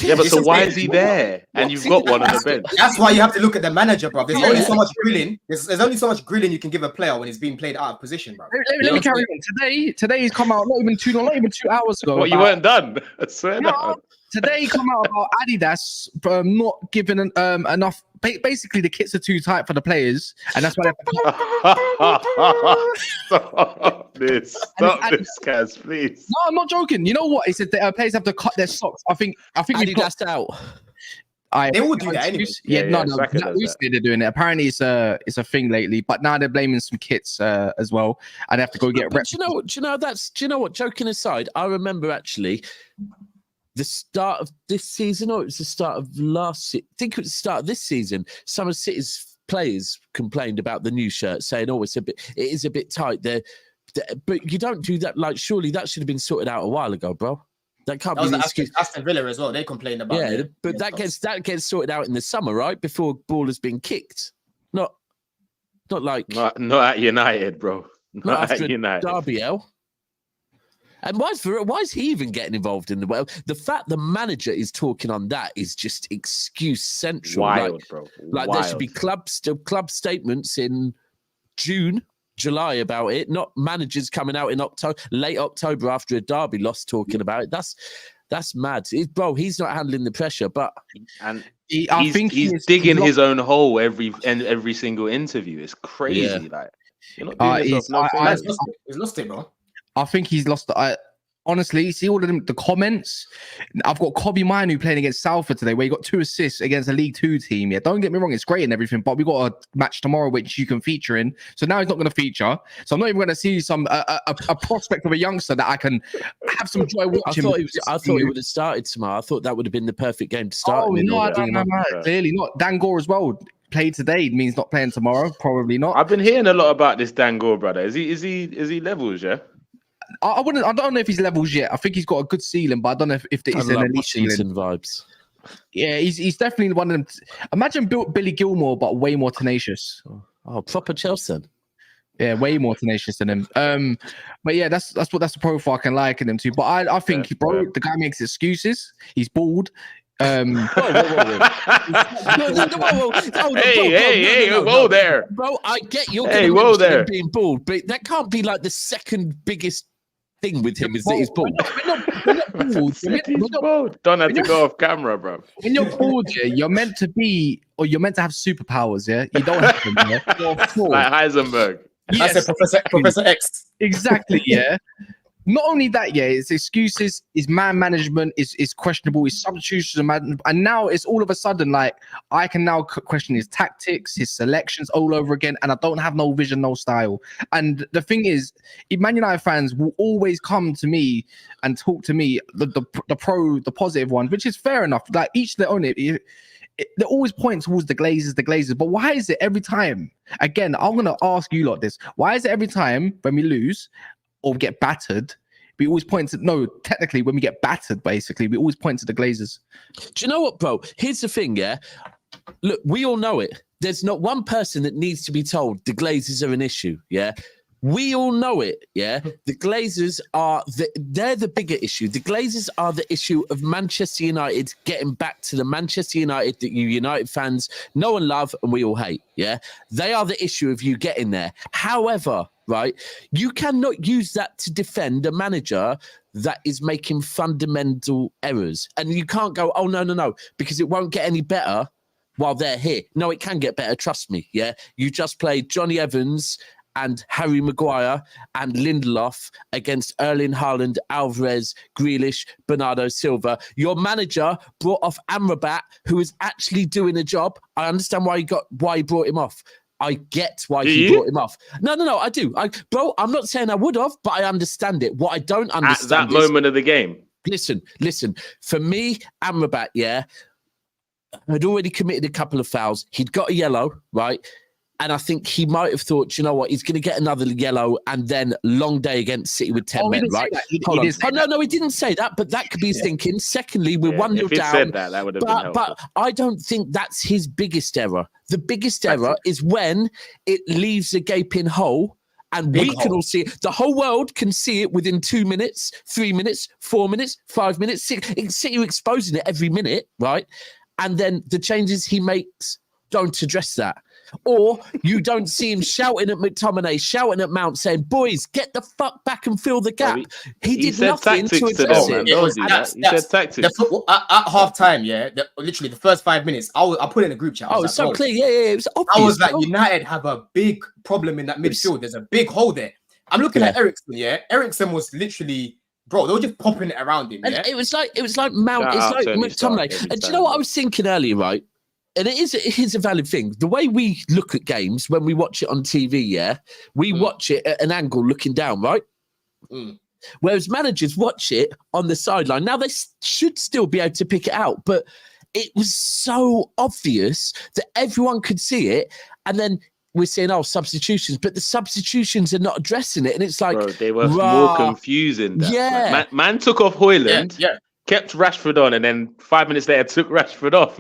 Yeah, but so why is he there? And you've got one on the bench. That's why you have to look at the manager, bro. There's only so much grilling. There's only so much grilling you can give a player when he's being played out of position, bro. Let me carry on. Today he's come out not even 2 hours ago. What, you weren't done? I swear Today he come out about Adidas not giving enough. Basically, the kits are too tight for the players, and that's why. Stop this, guys, please. No, I'm not joking. You know what? He said the players have to cut their socks. I think Adidas out. They will do that anyway. No. Recently they're doing it. Apparently, it's a thing lately. But now they're blaming some kits as well, and they have to go get reps. Do you know what? Joking aside, I remember actually. The start of this season, or it was the start of last season. I think it was the start of this season. Some of City's players complained about the new shirt, saying, it is a bit tight there. But you don't do that. Like, surely that should have been sorted out a while ago, bro. That can't be an excuse. Aston Villa as well. They complained about it. Yeah, but that gets sorted out in the summer, right? Before ball has been kicked. Not at United, bro. Not at United. Derby L. And why is he even getting involved in the fact the manager is talking on that is just excuse central. Wild, bro. Like there should be club statements in June, July about it, not managers coming out in late October after a derby loss talking about it. That's mad. Bro, he's not handling the pressure, but I think he's digging his own hole every single interview. It's crazy. Like you're not doing he's lost it, bro. I think he's lost. honestly, see all of them, the comments. I've got Kobe Minu playing against Salford today, where he got 2 assists against a League 2 team. Yeah, don't get me wrong, it's great and everything, but we got a match tomorrow which you can feature in. So now he's not going to feature. So I'm not even going to see some a prospect of a youngster that I can have some joy watching. I thought he would have started tomorrow. I thought that would have been the perfect game to start. Oh no, clearly not. Dan Gore as well. Played today means not playing tomorrow. Probably not. I've been hearing a lot about this Dan Gore brother. Is he levels? Yeah. I don't know if he's levels yet. I think he's got a good ceiling, but I don't know if there is an elite ceiling. Vibes. Yeah, he's definitely one of them. Imagine Billy Gilmore, but way more tenacious. Oh, proper Chelsea. Yeah, way more tenacious than him. But yeah, that's the profile I can liken him to. But I think, the guy makes excuses. He's bald. Whoa there, bro. I get you're being bald, but that can't be like the second biggest thing with him is that he's bald. Don't have to go off camera, bro. When you're bald, you're meant to have superpowers. Yeah, you don't have them. Yeah? Like Heisenberg. Yes. I said Professor X. Exactly. Yeah. Not only that, his excuses, his man management is questionable, his substitutions, and now it's all of a sudden like I can now question his tactics, his selections all over again, and I don't have no vision, no style. And the thing is, Man United fans will always come to me and talk to me the positive ones, which is fair enough. Like each their own. They always point towards the Glazers. But why is it every time? Again, I'm gonna ask you lot this: why is it every time when we lose or get battered, we always point to technically when we get battered, basically, we always point to the Glazers? Do you know what, bro? Here's the thing, yeah. Look, we all know it. There's not one person that needs to be told the Glazers are an issue, yeah. We all know it, yeah. The Glazers they're the bigger issue. The Glazers are the issue of Manchester United getting back to the Manchester United that you United fans know and love and we all hate, yeah. They are the issue of you getting there. However, right, you cannot use that to defend a manager that is making fundamental errors. And you can't go, oh, no, because it won't get any better while they're here. No, it can get better, trust me, yeah. You just played Johnny Evans and Harry Maguire and Lindelof against Erling Haaland, Alvarez, Grealish, Bernardo Silva. Your manager brought off Amrabat, who is actually doing a job. I understand why he brought him off. I get why he brought him off. No, I do. Bro, I'm not saying I would have, but I understand it. What I don't understand at that moment of the game. Listen. For me, Amrabat, had already committed a couple of fouls. He'd got a yellow, right? And I think he might have thought, you know what, he's going to get another yellow and then long day against City with 10 men, right? No, he didn't say that, but that could be his thinking. Secondly, we're 1-0 down. Said that would have been helpful. But I don't think that's his biggest error. The biggest error is when it leaves a gaping hole and we can all see it. The whole world can see it within 2 minutes, 3 minutes, 4 minutes, 5 minutes, 6. City exposing it every minute, right? And then the changes he makes don't address that. Or you don't see him shouting at McTominay, shouting at Mount, saying, boys, get the fuck back and fill the gap. He did nothing to address it. He said tactics. At half time, literally the first 5 minutes, I put it in a group chat. It's so clear. Yeah. It was obvious. I was like, United have a big problem in that midfield. There's a big hole there. I'm looking at Eriksen, Eriksen was literally... Bro, they were just popping it around him. And it was like Mount, it's like McTominay. And do you know what I was thinking earlier, right? And it is a valid thing. The way we look at games when we watch it on TV, we watch it at an angle looking down, right? Whereas managers watch it on the sideline. Now, they should still be able to pick it out, but it was so obvious that everyone could see it. And then we're saying, substitutions, but the substitutions are not addressing it. And it's like... Bro, they were more confusing. Like, man took off Haaland. Kept Rashford on, and then 5 minutes later took Rashford off.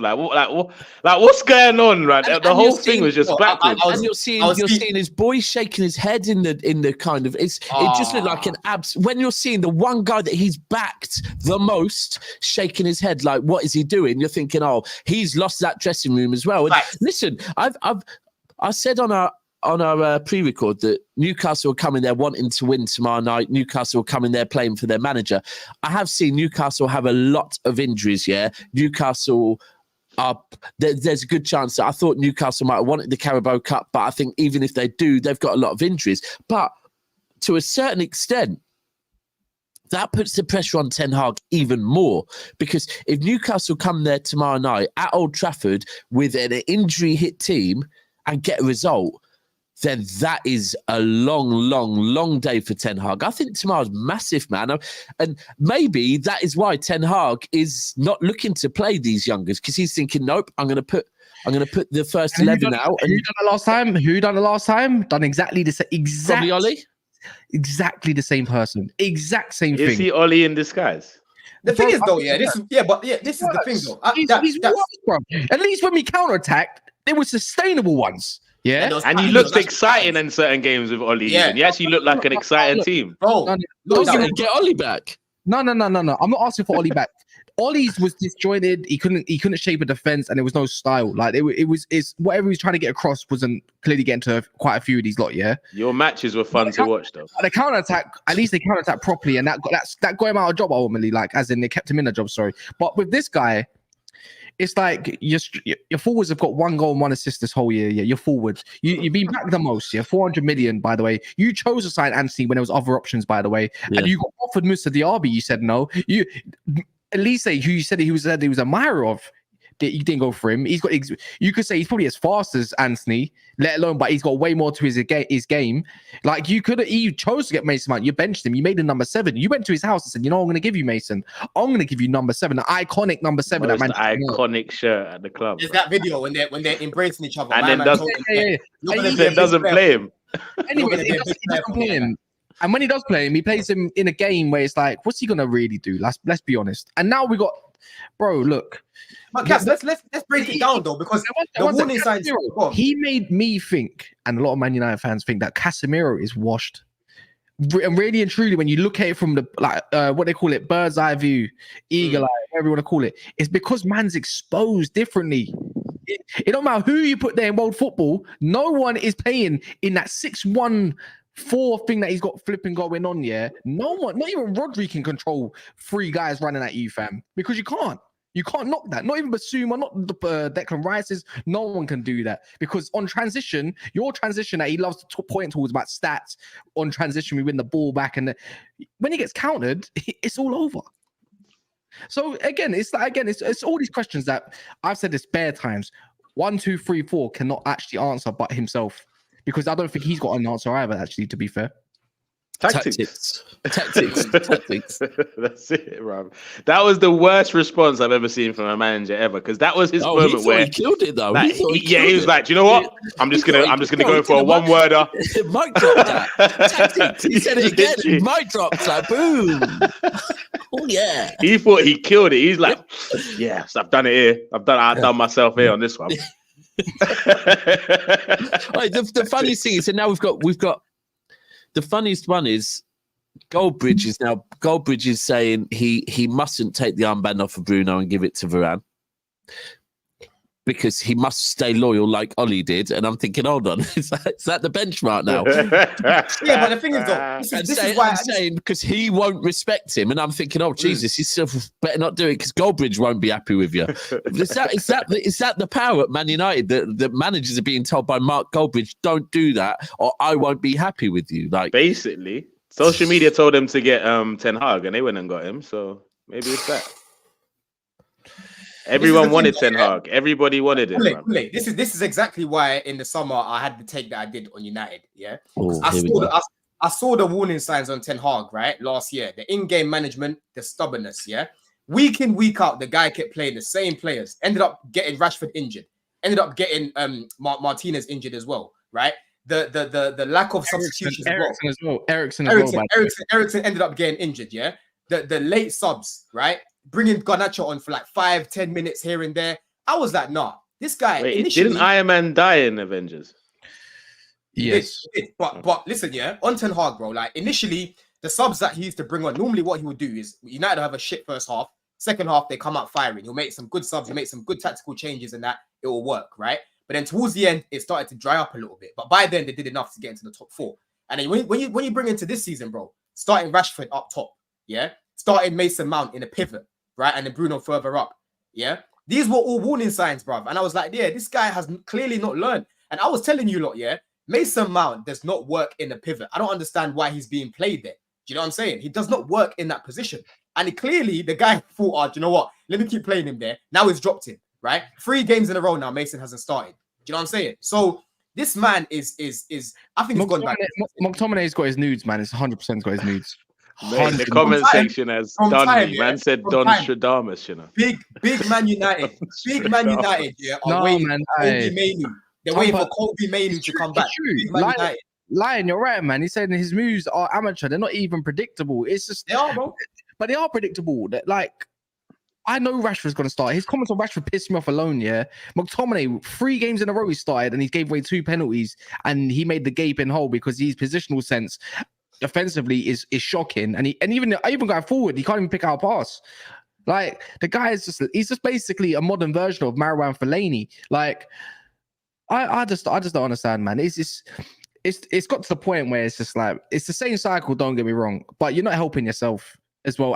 What's going on, right? The whole thing was just backwards. And you're seeing his boy shaking his head in the kind of it just looked like an abs. When you're seeing the one guy that he's backed the most shaking his head, like what is he doing? You're thinking, he's lost that dressing room as well. And listen, I said on our pre-record that Newcastle are coming there wanting to win tomorrow night. Newcastle are coming there playing for their manager. I have seen Newcastle have a lot of injuries, Newcastle there's a good chance that I thought Newcastle might have wanted the Carabao Cup, but I think even if they do, they've got a lot of injuries. But to a certain extent, that puts the pressure on Ten Hag even more, because if Newcastle come there tomorrow night at Old Trafford with an injury-hit team and get a result, then that is a long day for Ten Hag. I think tomorrow's massive, man. And maybe that is why Ten Hag is not looking to play these youngers, because he's thinking, nope, I'm going to put the first 11 out. Who done it last time? Who done it last time? Done exactly the same. Probably Ollie? Exactly the same person. Exact same thing. Is he Ollie in disguise? The thing is, though, this is the thing, though. He's worse, bro. At least when we counterattacked, they were sustainable ones. Yeah, and he looked exciting in certain games with Ollie. Yeah, he actually looked like an exciting team. Bro, get Ollie back. No. I'm not asking for Ollie back. Ollie's was disjointed. He couldn't shape a defense, and there was no style. Like it's whatever he was trying to get across wasn't clearly getting to quite a few of these lot. Yeah, your matches were fun to watch, though. The counter attack, at least they counter attack properly, and that got him out of job ultimately. Like, as in they kept him in a job. Sorry, but with this guy, it's like your forwards have got 1 goal and 1 assist this whole year. Yeah, your forwards. You've been back the most. Yeah, 400 million, by the way. You chose to sign Anthony when there was other options, by the way. Yeah. And you got offered Musa Diaby. You said no. Elise, who you said he was a admirer of, you didn't go for him. He's got. You could say he's probably as fast as Anthony, let alone, but he's got way more to his game. Like you chose to get Mason Mount. You benched him. You made him number 7. You went to his house and said, "You know, I'm going to give you Mason. I'm going to give you number 7, an iconic number 7." Most iconic shirt at the club. There's that video when they're embracing each other, and then doesn't play him. Anyway, he doesn't play him. And when he does play him, he plays him in a game where it's like, what's he gonna really do? Let's be honest. And now we got, bro. Look, but Cass, let's break it down though, because the warning signs. He made me think, and a lot of Man United fans think, that Casemiro is washed. And really and truly, when you look at it from the what they call it, bird's eye view, eagle eye, whatever you want to call it, it's because man's exposed differently. It don't matter who you put there in world football. No one is playing in that 6-1-4 thing that he's got flipping going on. Yeah, no one, not even Rodri can control 3 guys running at you, fam, because you can't. You can't knock that. Not even Basuma, not Declan Rice's. No one can do that, because on transition, your transition that he loves to point towards about stats, on transition we win the ball back, and when he gets countered, it's all over. So again, it's all these questions that I've said this bare times. 1, 2, 3, 4 cannot actually answer but himself, because I don't think he's got an answer either. Actually, to be fair. Tactics. That's it, Rob. That was the worst response I've ever seen from a manager ever, because that was his moment where he killed it though. He was like, do you know what? I'm just gonna go for a one-worder. Mic drop that. Tactics. He said it again. Mic drops, like boom. Oh yeah. He thought he killed it. He's like, yes, I've done it here. I've done myself here on this one. The funniest thing is, so now we've got. The funniest one is Goldbridge is saying he mustn't take the armband off of Bruno and give it to Varane, because he must stay loyal like Ollie did. And I'm thinking, hold on, is that the benchmark now? Yeah, but the thing is, though, this is why I'm saying, because he won't respect him. And I'm thinking, oh Jesus, you still better not do it, because Goldbridge won't be happy with you. Is that the power at Man United? The managers are being told by Mark Goldbridge, don't do that, or I won't be happy with you. Like, basically, social media told them to get Ten Hag, and they went and got him. So maybe it's that. Everyone wanted Ten Hag. Everybody wanted him. This is exactly why in the summer I had the take that I did on United. Yeah, I saw the warning signs on Ten Hag right last year. The in-game management, the stubbornness. Yeah, week in, week out, the guy kept playing the same players. Ended up getting Rashford injured. Ended up getting Martinez injured as well. Right. The lack of substitutions as well. Eriksen ended up getting injured. Yeah, the late subs. Right. Bringing Garnacho on for like 5-10 minutes here and there. I was like, nah, this guy. Wait, didn't Iron Man die in Avengers? Yes. But listen, yeah, on Ten Hag, bro, like initially, the subs that he used to bring on, normally what he would do is United have a shit first half. Second half, they come out firing. He'll make some good subs, he'll make some good tactical changes, and that it will work, right? But then towards the end, it started to dry up a little bit. But by then, they did enough to get into the top 4. And then when you bring into this season, bro, starting Rashford up top, yeah, starting Mason Mount in a pivot, right, and then Bruno further up, yeah. These were all warning signs, bruv. And I was like, yeah, this guy has clearly not learned. And I was telling you lot, yeah, Mason Mount does not work in a pivot. I don't understand why he's being played there. you know what I'm saying? He does not work in that position. And clearly, the guy thought, oh, do you know what? Let me keep playing him there. Now he's dropped him, right? 3 games in a row now, Mason hasn't started. Do you know what I'm saying? So this man is I think he's gone back. McTominay's got his nudes, man. It's 100% got his nudes. Mate, the comment section has done me. Man said Don Stradamus, you know. Big Man United. Big Man United, yeah. Are waiting for Kobe Mainu. They're waiting for Kobe Mainu to come back. Big Man United. Lion, you're right, man. He said his moves are amateur. They're not even predictable. It's just they are, bro. But they are predictable. That like I know Rashford's going to start. His comments on Rashford pissed me off alone. Yeah, McTominay 3 games in a row he started and he gave away 2 penalties and he made the gaping hole because his positional sense offensively is shocking. And even going forward, he can't even pick out a pass. Like the guy is he's just basically a modern version of Marouane Fellaini. Like I just don't understand, man. It's got to the point where it's just like it's the same cycle. Don't get me wrong, but you're not helping yourself as well.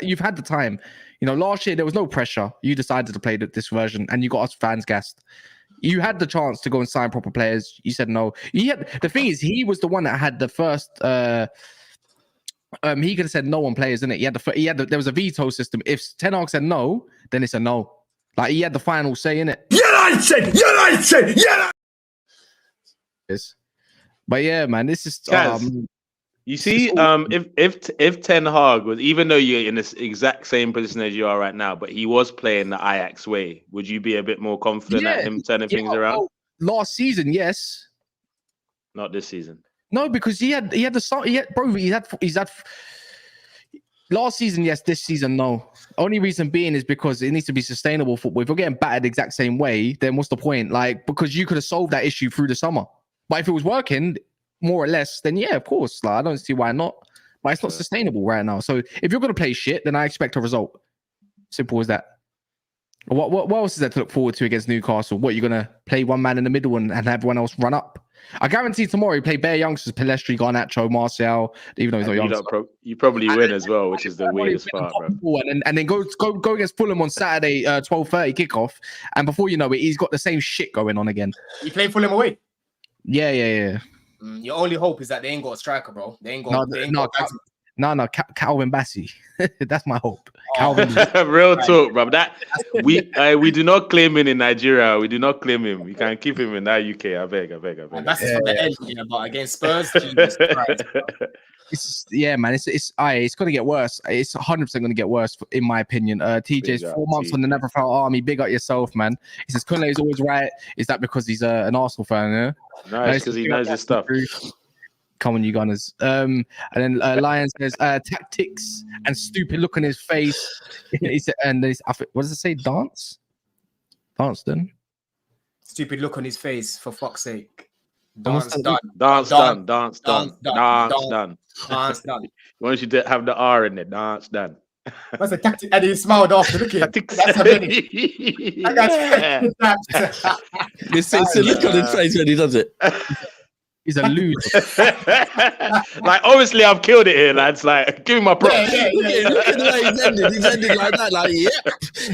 You've had the time. You know, last year there was no pressure. You decided to play this version, and you got us fans gassed. You had the chance to go and sign proper players. You said no. The thing is, he was the one that had the first. He could have said no on players, didn't it? There was a veto system. If Ten Hag said no, then it's a no. Like he had the final say in it. United. Yes. But yeah, man, this is. You see, if Ten Hag was, even though you're in this exact same position as you are right now, but he was playing the Ajax way, would you be a bit more confident at him turning things around? Last season, yes. Not this season. No, because he's had last season, yes. This season, no. Only reason being is because it needs to be sustainable football. If you're getting battered the exact same way, then what's the point? Like, because you could have solved that issue through the summer. But if it was working, more or less, then yeah, of course. Like, I don't see why not. But it's not sustainable right now. So if you're going to play shit, then I expect a result. Simple as that. What else is there to look forward to against Newcastle? What, you're going to play one man in the middle and everyone else run up? I guarantee tomorrow you play bare youngsters, Pelestri, Garnacho, Martial, even though he's not young. You probably win as well, which is the weirdest part, bro. And then go against Fulham on Saturday, 12:30 kickoff. And before you know it, he's got the same shit going on again. You play Fulham away? Yeah. Your only hope is that they ain't got a striker, bro. They ain't got. No, Calvin Bassey. That's my hope. Calvin. Real talk, bro. That we do not claim him in Nigeria. We do not claim him. We can keep him in that UK. I beg. And that's from the end, yeah. But against Spurs, Jesus Christ, bro. Man. It's gonna get worse. It's 100% gonna get worse, in my opinion. TJ's 4 months on the Never Felt Army. Big up yourself, man. He says Kunle is always right. Is that because he's an Arsenal fan? Yeah? No, it's because he knows his stuff. Come on, you Gunners. And then Lion says tactics and stupid look on his face. He said, and what does it say? Dance? Then. Stupid look on his face, for fuck's sake. Dance done. Once you have the R in it, dance done. That's a tactic, and he smiled after. Look at it. That's a minute. It's a look on his face when he does it. He's a loser. Like, obviously, I've killed it here, lads. Like, give me my props. Yeah. Look at the way he's ended. He's ended like that. Like, yep,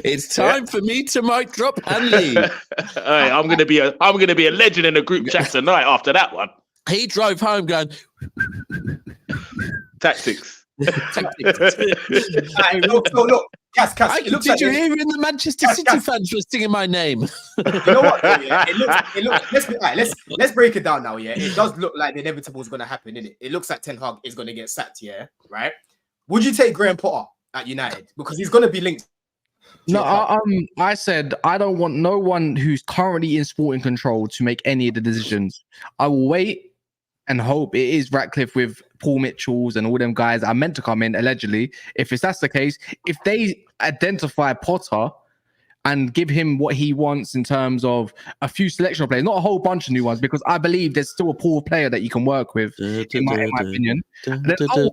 it's time for me to mic drop and leave. Right, I'm gonna be a legend in the group chat tonight after that one. He drove home going tactics. Look. Cass, did you hear in the Manchester City fans were singing my name? You know what? Yeah, it looks. Let's break it down now. Yeah, it does look like the inevitable is going to happen, innit? It looks like Ten Hag is going to get sacked. Yeah, right. Would you take Graham Potter at United because he's going to be linked? No, I said I don't want no one who's currently in sporting control to make any of the decisions. I will wait and hope it is Ratcliffe with Paul Mitchells and all them guys are meant to come in, allegedly. If that's the case, if they identify Potter and give him what he wants in terms of a few selection players, not a whole bunch of new ones, because I believe there's still a pool of player that you can work with, in my opinion. Then I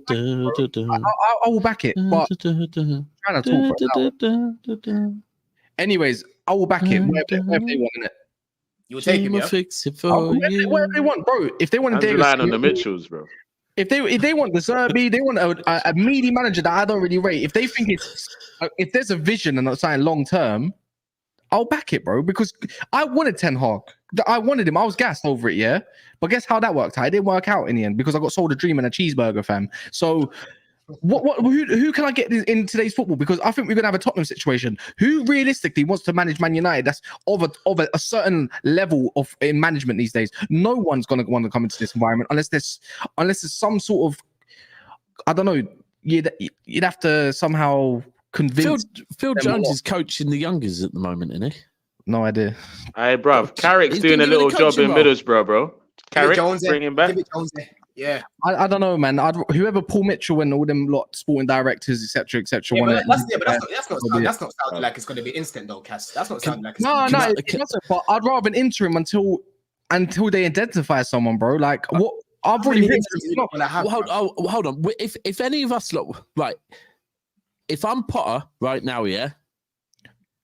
will back it. But I'm trying to talk. Anyways, I will back it wherever they want it. You'll take him, yeah? Fix it for you. Whatever they want, bro. If they want to relying on the Mitchells, bro. If they want the Zerbi, they want a meaty manager that I don't really rate. If they think if there's a vision and not something long term, I'll back it, bro. Because I wanted Ten Hag. I wanted him. I was gassed over it, yeah. But guess how that worked out? It didn't work out in the end because I got sold a dream and a cheeseburger, fam. So who can I get in today's football? Because I think we're gonna have a Tottenham situation. Who realistically wants to manage Man United? That's of a certain level of in management these days. No one's gonna want to come into this environment unless there's some sort of, I don't know. You'd have to somehow convince. Phil Jones is coaching the youngers at the moment, isn't he? No idea. Hey, bruv, Carrick's doing a little job in Middlesbrough, bro. Carrick, bring him back. Yeah, I don't know, man. Whoever Paul Mitchell and all them lot sporting directors, etc. Yeah, that's not sounding like it's going to be instant though, Cass. That's not sounding like it's it doesn't. But I'd rather an interim until they identify someone, bro. Like what I've already been. Hold on. If any of us look right, if I'm Potter right now, yeah,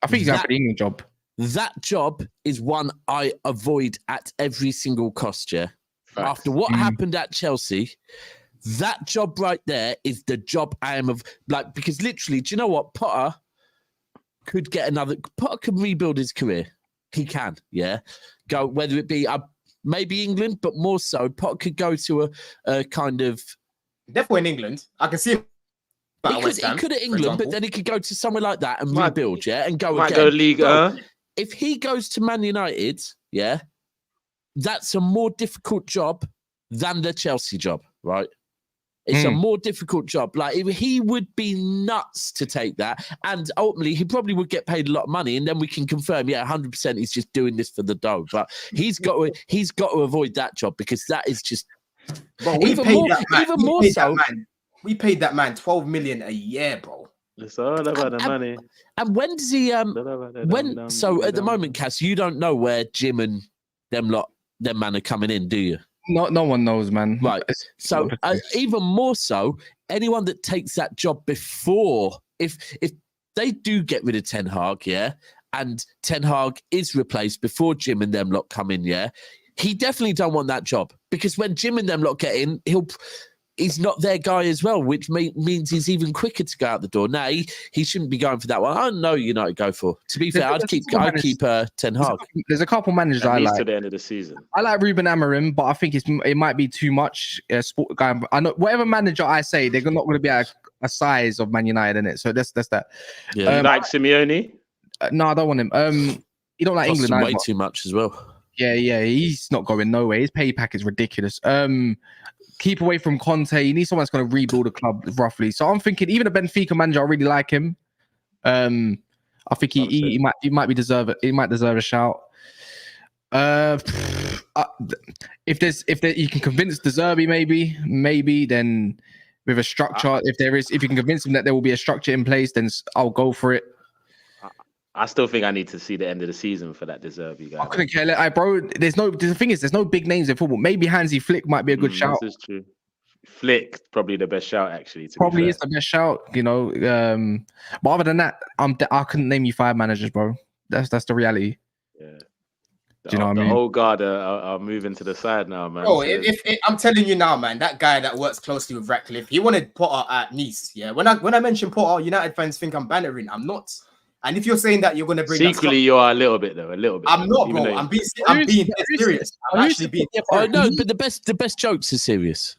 I think he's going for the England job. That job is one I avoid at every single cost, yeah. Facts. After what happened at Chelsea, that job right there is the job I am because literally, do you know what? Potter could rebuild his career. He can, yeah. Go, whether it be maybe England, but more so, Potter could go to a kind of... Definitely in England. I can see him. He could at England, but then he could go to somewhere like that and rebuild, yeah, and go again. Go Liga. If he goes to Man United, yeah, that's a more difficult job than the Chelsea job, right? It's a more difficult job. Like, he would be nuts to take that. And ultimately, he probably would get paid a lot of money. And then we can confirm, 100% he's just doing this for the dough. But he's got to avoid that job because that is just... Bro, we paid that man 12 million a year, bro. It's all about the money. And when does he... So at the moment, Cass, you don't know where Jim and them man are coming in, do you? No one knows, man. Right. So even more so, anyone that takes that job before, if they do get rid of Ten Hag, yeah, and Ten Hag is replaced before Jim and them lot come in, yeah, he definitely don't want that job because when Jim and them lot get in, he's not their guy as well, which means he's even quicker to go out the door. Now, he shouldn't be going for that one. I know United go for. To be fair, I'd keep Ten Hag. There's a couple managers I like. To the end of the season. I like Ruben Amorim, but I think it might be too much. Sport guy. I know whatever manager I say, they're not going to be a size of Man United in it. So that's that. Yeah. Like Simeone? No, I don't want him. You don't like England way too much as well. Yeah, he's not going nowhere. His pay pack is ridiculous. Keep away from Conte. You need someone that's going to rebuild a club roughly. So I'm thinking, even a Benfica manager, I really like him. I think he might deserve it. He might deserve a shout. If you can convince De Zerbi, maybe then with a structure. If you can convince him that there will be a structure in place, then I'll go for it. I still think I need to see the end of the season for that De Zerbi guy. I couldn't care, bro. The thing is, there's no big names in football. Maybe Hansi Flick might be a good shout. This is true. Flick probably the best shout, actually. Probably is the best shout, you know. But other than that, I couldn't name you 5 managers, bro. That's the reality. Yeah. Do you know what I mean? The whole guard are moving to the side now, man. Oh, if I'm telling you now, man, that guy that works closely with Ratcliffe, he wanted Potter at Nice. Yeah. When I mention Potter, United fans think I'm bantering. I'm not. And if you're saying that you're going to bring secretly, you are a little bit. I'm not, bro. I'm being serious. I'm actually being. No, but the best jokes are serious.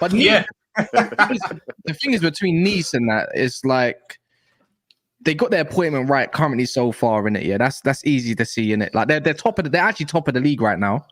But yeah, the thing is between Nice and that is like they got their appointment right currently so far in it. Yeah, that's easy to see in it. Like they're actually top of the league right now.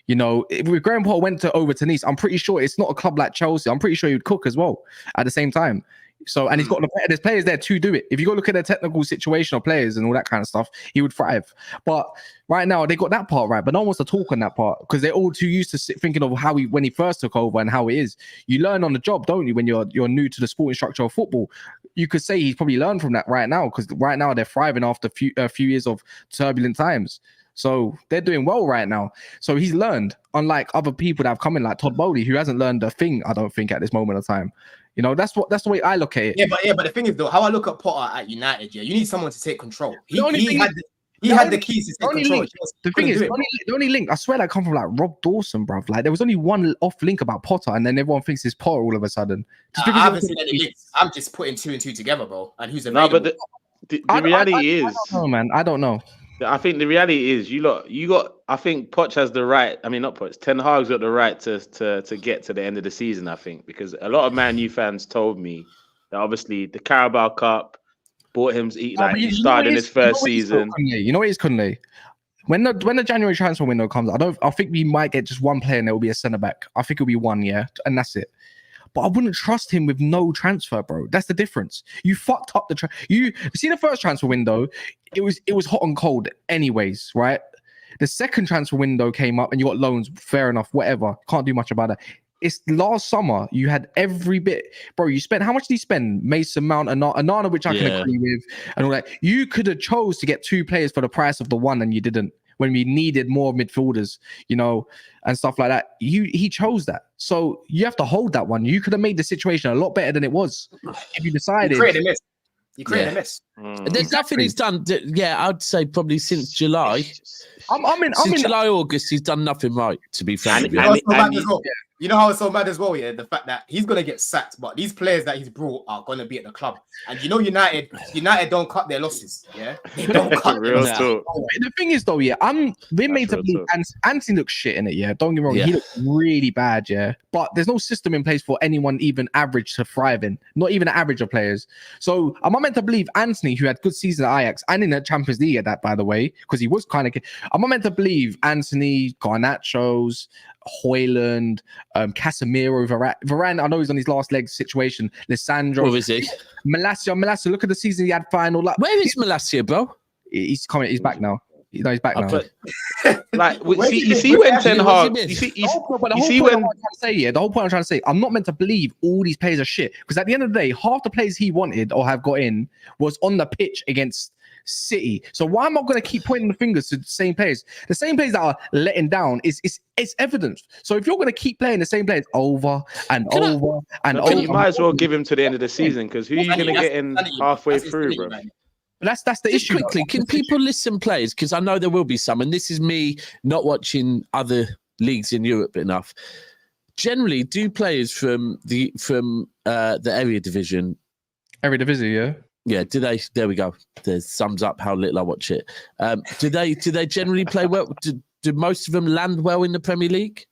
You know, if Graham Potter went over to Nice, I'm pretty sure it's not a club like Chelsea. I'm pretty sure he would cook as well at the same time. So, and there's players there to do it. If you go look at the technical situation of players and all that kind of stuff, he would thrive. But right now, they got that part right, but no one wants to talk on that part because they're all too used to thinking of when he first took over and how it is. You learn on the job, don't you, when you're new to the sporting structure of football? You could say he's probably learned from that right now because right now they're thriving after a few years of turbulent times. So they're doing well right now. So he's learned, unlike other people that have come in, like Todd Bowley, who hasn't learned a thing, I don't think, at this moment of time. You know, that's the way I look at it. Yeah, but the thing is, though, how I look at Potter at United, you need someone to take control. He had the keys to take control. The thing is, the only link, I swear, that come from like Rob Dawson, bruv. Like there was only one off link about Potter, and then everyone thinks it's Potter all of a sudden. I haven't seen any links. I'm just putting 2 and 2 together, bro. And who's available? No, but the reality is, I don't know, man. I don't know. I think the reality is, you got I think Poch has the right. I mean, not Poch. Ten Hag's got the right to get to the end of the season. I think because a lot of Man U fans told me that obviously the Carabao Cup bought him. He started in his first season. You know what it is, Kunle? When the January transfer window comes, I think we might get just one player and it will be a centre back. I think it'll be one, yeah, and that's it. But I wouldn't trust him with no transfer, bro. That's the difference. You fucked up you see the first transfer window. It was hot and cold, anyways, right? The second transfer window came up and you got loans. Fair enough, whatever. Can't do much about that. It's last summer. You had every bit, bro. You spent how much did you spend? Mason Mount and Anana, which I can agree with, and all that. You could have chose to get 2 players for the price of the one, and you didn't. When we needed more midfielders, you know, and stuff like that. He chose that. So you have to hold that one. You could have made the situation a lot better than it was if you decided. You created a mess. There's nothing he's done. I'd say probably since July. Since July, August, he's done nothing right, to be fair. You know how it's so mad as well, yeah? The fact that he's going to get sacked, but these players that he's brought are going to be at the club. And you know United don't cut their losses, yeah? They don't cut their losses. The thing is, though, yeah, we're made to believe Anthony looks shit in it, yeah? Don't get me wrong, he looks really bad, yeah? But there's no system in place for anyone even average to thrive in, not even an average of players. So am I meant to believe Anthony, who had good season at Ajax and in the Champions League at that, by the way, because he was kind of... Am I meant to believe Anthony, Garnacho's, Haaland, Casemiro, Varane, I know he's on his last leg situation. Lissandro. Where is he? Malacia, look at the season he had final. Like, where is Malacia, bro? He's coming. He's back now. He's back now. You see when Ten Hag. The whole point I'm trying to say, I'm not meant to believe all these players are shit. Because at the end of the day, half the players he wanted or have got in was on the pitch against City. So why am I going to keep pointing the fingers to the same players? The same players that are letting down is evidence. So if you're going to keep playing the same players over and over, you might as well give him to the end of the season because who are you going to get in halfway through, bro? That's the issue. Quickly, can people listen, players? Because I know there will be some, and this is me not watching other leagues in Europe enough. Generally, do players from the area division? Area division, yeah. Yeah, do they? There we go. There's sums up how little I watch it. Do they generally play well? Do most of them land well in the Premier League?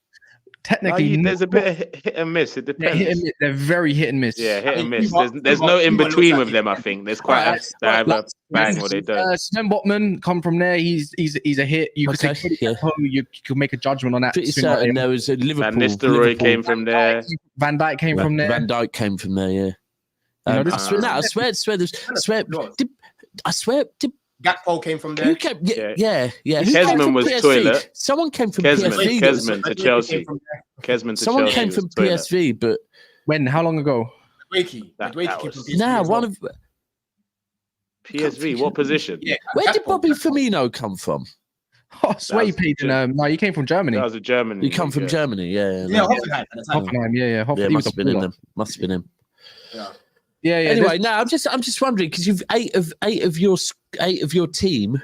Technically, there's a bit of hit and miss. It depends. They're very hit and miss. Yeah, hit and miss. There's no in between with them. I think there's quite a either bang or they don't. Sven Botman come from there. He's a hit. You could say you could make a judgment on that. Pretty certain there was a Liverpool. Van Nistelrooy came from there. Van Dijk came from there. Van Dijk came from there. Yeah. I swear. Gakpo came from there. Who came? Yeah. Kesman was PSV? Toilet. Someone came from PSV. Kesman to Chelsea. Someone came from PSV, but when? How long ago? Mudryk came from PSV. one of PSV. What position? Yeah. Where did Bobby Firmino come from? Oh, Sway played in. No, he came from Germany. That was a German. He come from Germany. Yeah. Hoffenheim. Yeah. He must have been in them. Must have been him. Yeah. Anyway, I'm just wondering because you've eight of your team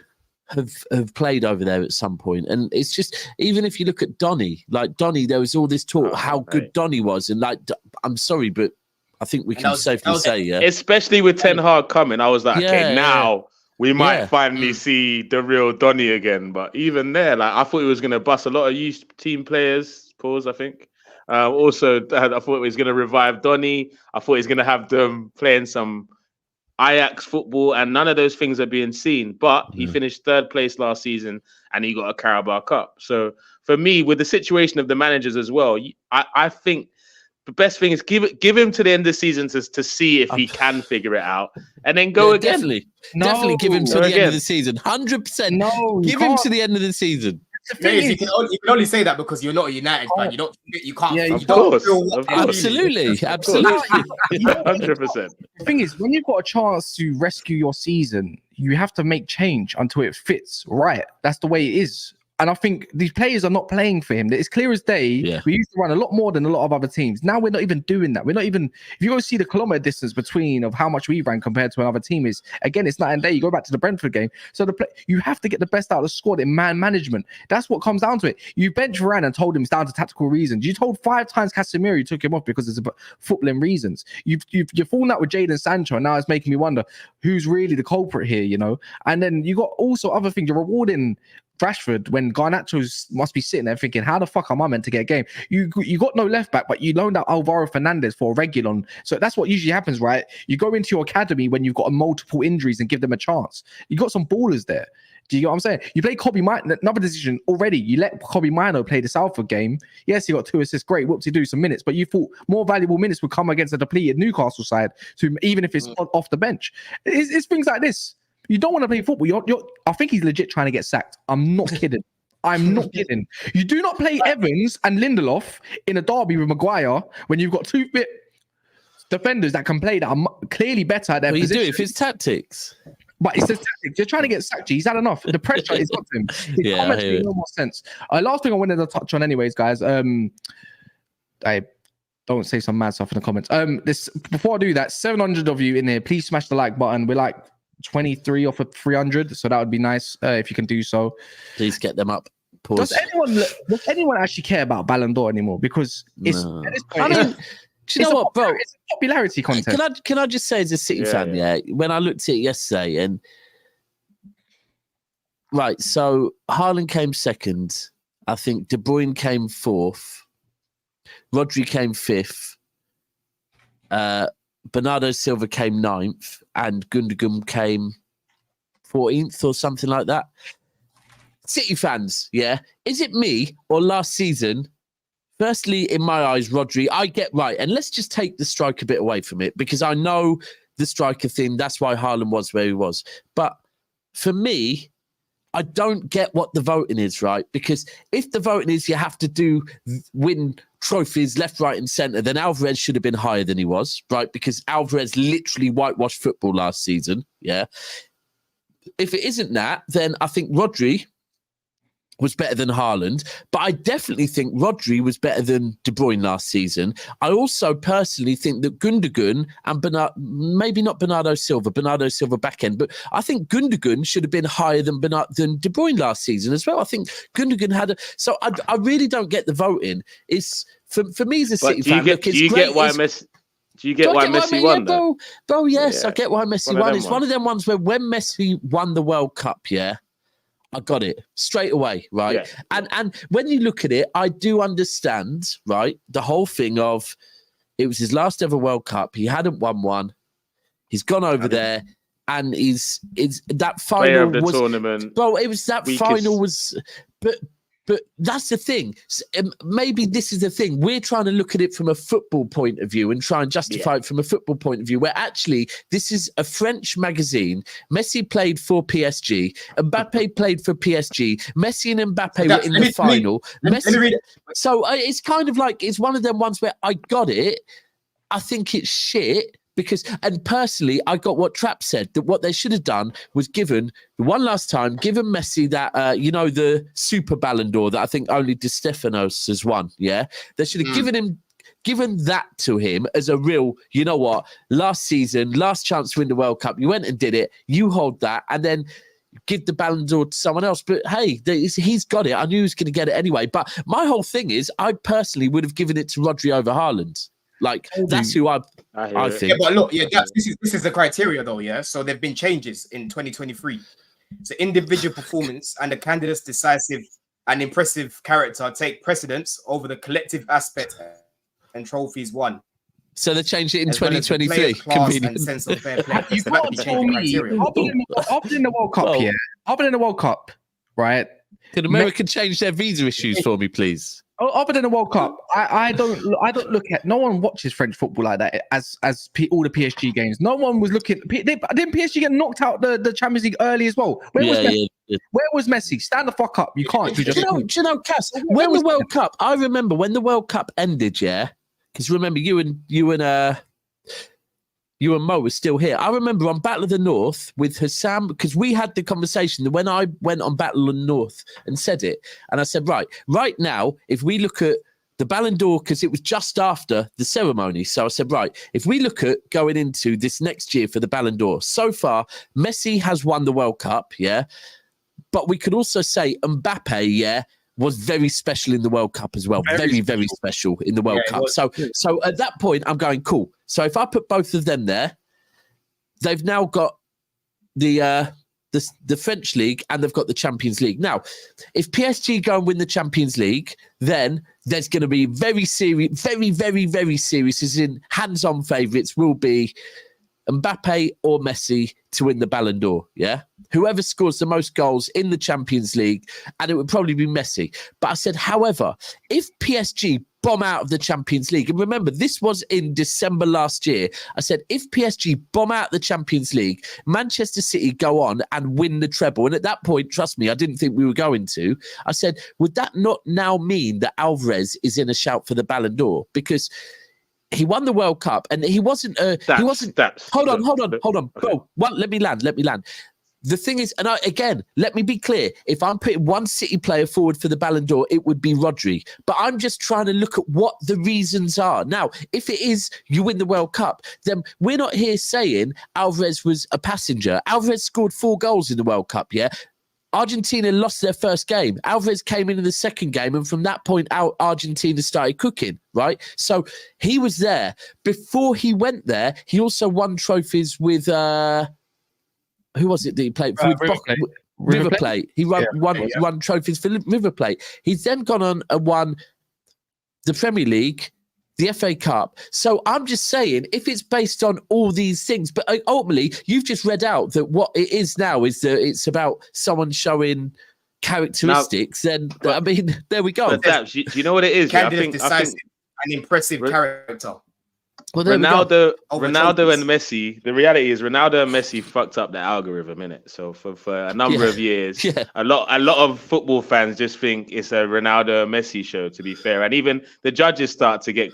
have played over there at some point, and it's just even if you look at Donny, there was all this talk how good Donny was, and I'm sorry, but I think we can safely say, especially with Ten Hag coming, I was like, now we might finally see the real Donny again. But even there, I thought he was going to bust a lot of youth team players. I think. Also, I thought he was going to revive Donny. I thought he's going to have them playing some Ajax football, and none of those things are being seen. But he finished 3rd place last season, and he got a Carabao Cup. So for me, with the situation of the managers as well, I think the best thing is give him to the end of the season to see if he can figure it out, and then go again. Definitely give him to the end of the season. 100%. No, give him to the end of the season. You can only say that because you're not a United fan. You can't. Yeah, of course. Absolutely. 100%. The thing is, when you've got a chance to rescue your season, you have to make change until it fits right. That's the way it is. And I think these players are not playing for him. It's clear as day. Yeah. We used to run a lot more than a lot of other teams. Now we're not even doing that. We're not even. If you go see the kilometer distance between of how much we ran compared to another team is, again, it's night and day. You go back to the Brentford game. So you have to get the best out of the squad in man management. That's what comes down to it. You bench Varane and told him it's down to tactical reasons. You told 5 times Casemiro you took him off because it's about footballing reasons. You're falling out with Jadon Sancho, and now it's making me wonder who's really the culprit here. And then you got also other things. You're rewarding Rashford when Garnacho must be sitting there thinking, how the fuck am I meant to get a game? You got no left back, but you loaned out Alvaro Fernandez for a Reguilon. So that's what usually happens, right? You go into your academy when you've got multiple injuries and give them a chance. You got some ballers there. Do you get what I'm saying? You play Kobe Mino, another decision already. You let Kobe Mino play the Salford game. Yes, he got 2 assists. Great. Whoop-de-do some minutes. But you thought more valuable minutes would come against a depleted Newcastle side, to even if it's off the bench. It's things like this. You don't want to play football. I think he's legit trying to get sacked. I'm not kidding. I'm not kidding. You do not play Evans and Lindelof in a derby with Maguire when you've got 2 fit defenders that can play that are clearly better at their position. You do if it's tactics. But it's the tactics. You're trying to get sacked. He's had enough. The pressure is got to him. His comments make no more sense. Last thing I wanted to touch on, anyways, guys. I don't say some mad stuff in the comments. Before I do that, 700 of you in here, please smash the like button. We're like 23 off of 300, so that would be nice if you can do so. Please get them up. Pause. Does anyone actually care about Balon d'Or anymore? Because it's at this point, do you know what, bro? It's a popularity contest. Can I just say, as a City fan, when I looked at it yesterday, and right, so Haaland came second. I think De Bruyne came fourth. Rodri came fifth. Bernardo Silva came ninth, and Gundogan came 14th or something like that. City fans, is it me or last season? Firstly, in my eyes, Rodri, I get right. And let's just take the striker bit away from it, because I know the striker thing. That's why Haaland was where he was. But for me, I don't get what the voting is, right? Because if the voting is you have to win trophies left, right, and centre, then Alvarez should have been higher than he was, right? Because Alvarez literally whitewashed football last season, If it isn't that, then I think Rodri was better than Haaland, but I definitely think Rodri was better than De Bruyne last season. I also personally think that Gundogan and maybe not Bernardo Silva back end, but I think Gundogan should have been higher than De Bruyne last season as well. I think Gundogan so I really don't get the voting. It's for me as a City fan. Do you get why Messi won? Yeah, bro, yes, I get why Messi won. It's one of them ones where when Messi won the World Cup, I got it straight away, right? Yeah. And when you look at it, I do understand, right? The whole thing of it was his last ever World Cup. He hadn't won one. He's gone over there, and is that final player of the tournament. Bro, it was that final was, but that's the thing. Maybe this is the thing. We're trying to look at it from a football point of view and try and justify it from a football point of view, where actually this is a French magazine. Messi played for PSG. Mbappe played for PSG. Messi and Mbappe were in the final. So it's kind of like, it's one of them ones where I got it. I think it's shit. And personally, I got what Trapp said, that what they should have done was given Messi that, the super Balon d'Or that I think only Di Stefanos has won. Yeah. They should have given that to him as a real, you know what, last season, last chance to win the World Cup. You went and did it. You hold that. And then give the Balon d'Or to someone else. But hey, he's got it. I knew he was going to get it anyway. But my whole thing is, I personally would have given it to Rodri over Haaland. Like, that's who I think. Yeah, but look, this is the criteria though, So there have been changes in 2023. So individual performance and the candidate's decisive and impressive character take precedence over the collective aspect and trophies won. So they changed it in 2023. Convenient. Sense of fair play. You can't tell me, other than the World Cup, other than the World Cup, right? Can America change their visa issues for me, please? Other than the World Cup, I don't look at. No one watches French football like that. As all the PSG games, no one was looking. Didn't PSG get knocked out the Champions League early as well? Where was Messi? Stand the fuck up! You can't. Do you know, Cass? When the World Cup, I remember when the World Cup ended. Because remember, you and Mo were still here. I remember on Battle of the North with Hassam, because we had the conversation that when I went on Battle of the North and said it, and I said, right now, if we look at the Balon d'Or, because it was just after the ceremony. So I said, right, if we look at going into this next year for the Balon d'Or, so far, Messi has won the World Cup, but we could also say Mbappe, was very special in the World Cup as well. Very, very special in the World Cup. So at that point, I'm going, cool. So if I put both of them there, they've now got the the French league, and they've got the Champions League. Now, if PSG go and win the Champions League, then there's going to be very serious, very, very, very serious, as in hands-on favourites will be Mbappe or Messi to win the Balon d'Or, yeah? Whoever scores the most goals in the Champions League, and it would probably be Messi. But I said, however, if PSG bomb out of the Champions League, and remember, this was in December last year, I said, if PSG bomb out the Champions League, Manchester City go on and win the treble. And at that point, trust me, I didn't think we were going to. I said, would that not now mean that Alvarez is in a shout for the Balon d'Or? Because he won the World Cup, and he wasn't. Hold on. Bro, let me land. The thing is, and again, let me be clear. If I'm putting one City player forward for the Balon d'Or, it would be Rodri. But I'm just trying to look at what the reasons are. Now, if it is you win the World Cup, then we're not here saying Alvarez was a passenger. Alvarez scored 4 goals in the World Cup, yeah? Argentina lost their first game. Alvarez came in the second game, and from that point out, Argentina started cooking, right? So he was there. Before he went there, he also won trophies with... who was it that he played for? River Plate. He won trophies for River Plate. He's then gone on and won the Premier League, the FA Cup. So I'm just saying, if it's based on all these things, but ultimately, you've just read out that what it is now is that it's about someone showing characteristics. Then, I mean, there we go. But Daps, do you know what it is? I think an impressive character. Well, Ronaldo and Messi. The reality is Ronaldo and Messi fucked up the algorithm, innit? So for a number of years, a lot of football fans just think it's a Ronaldo and Messi show. To be fair, and even the judges start to get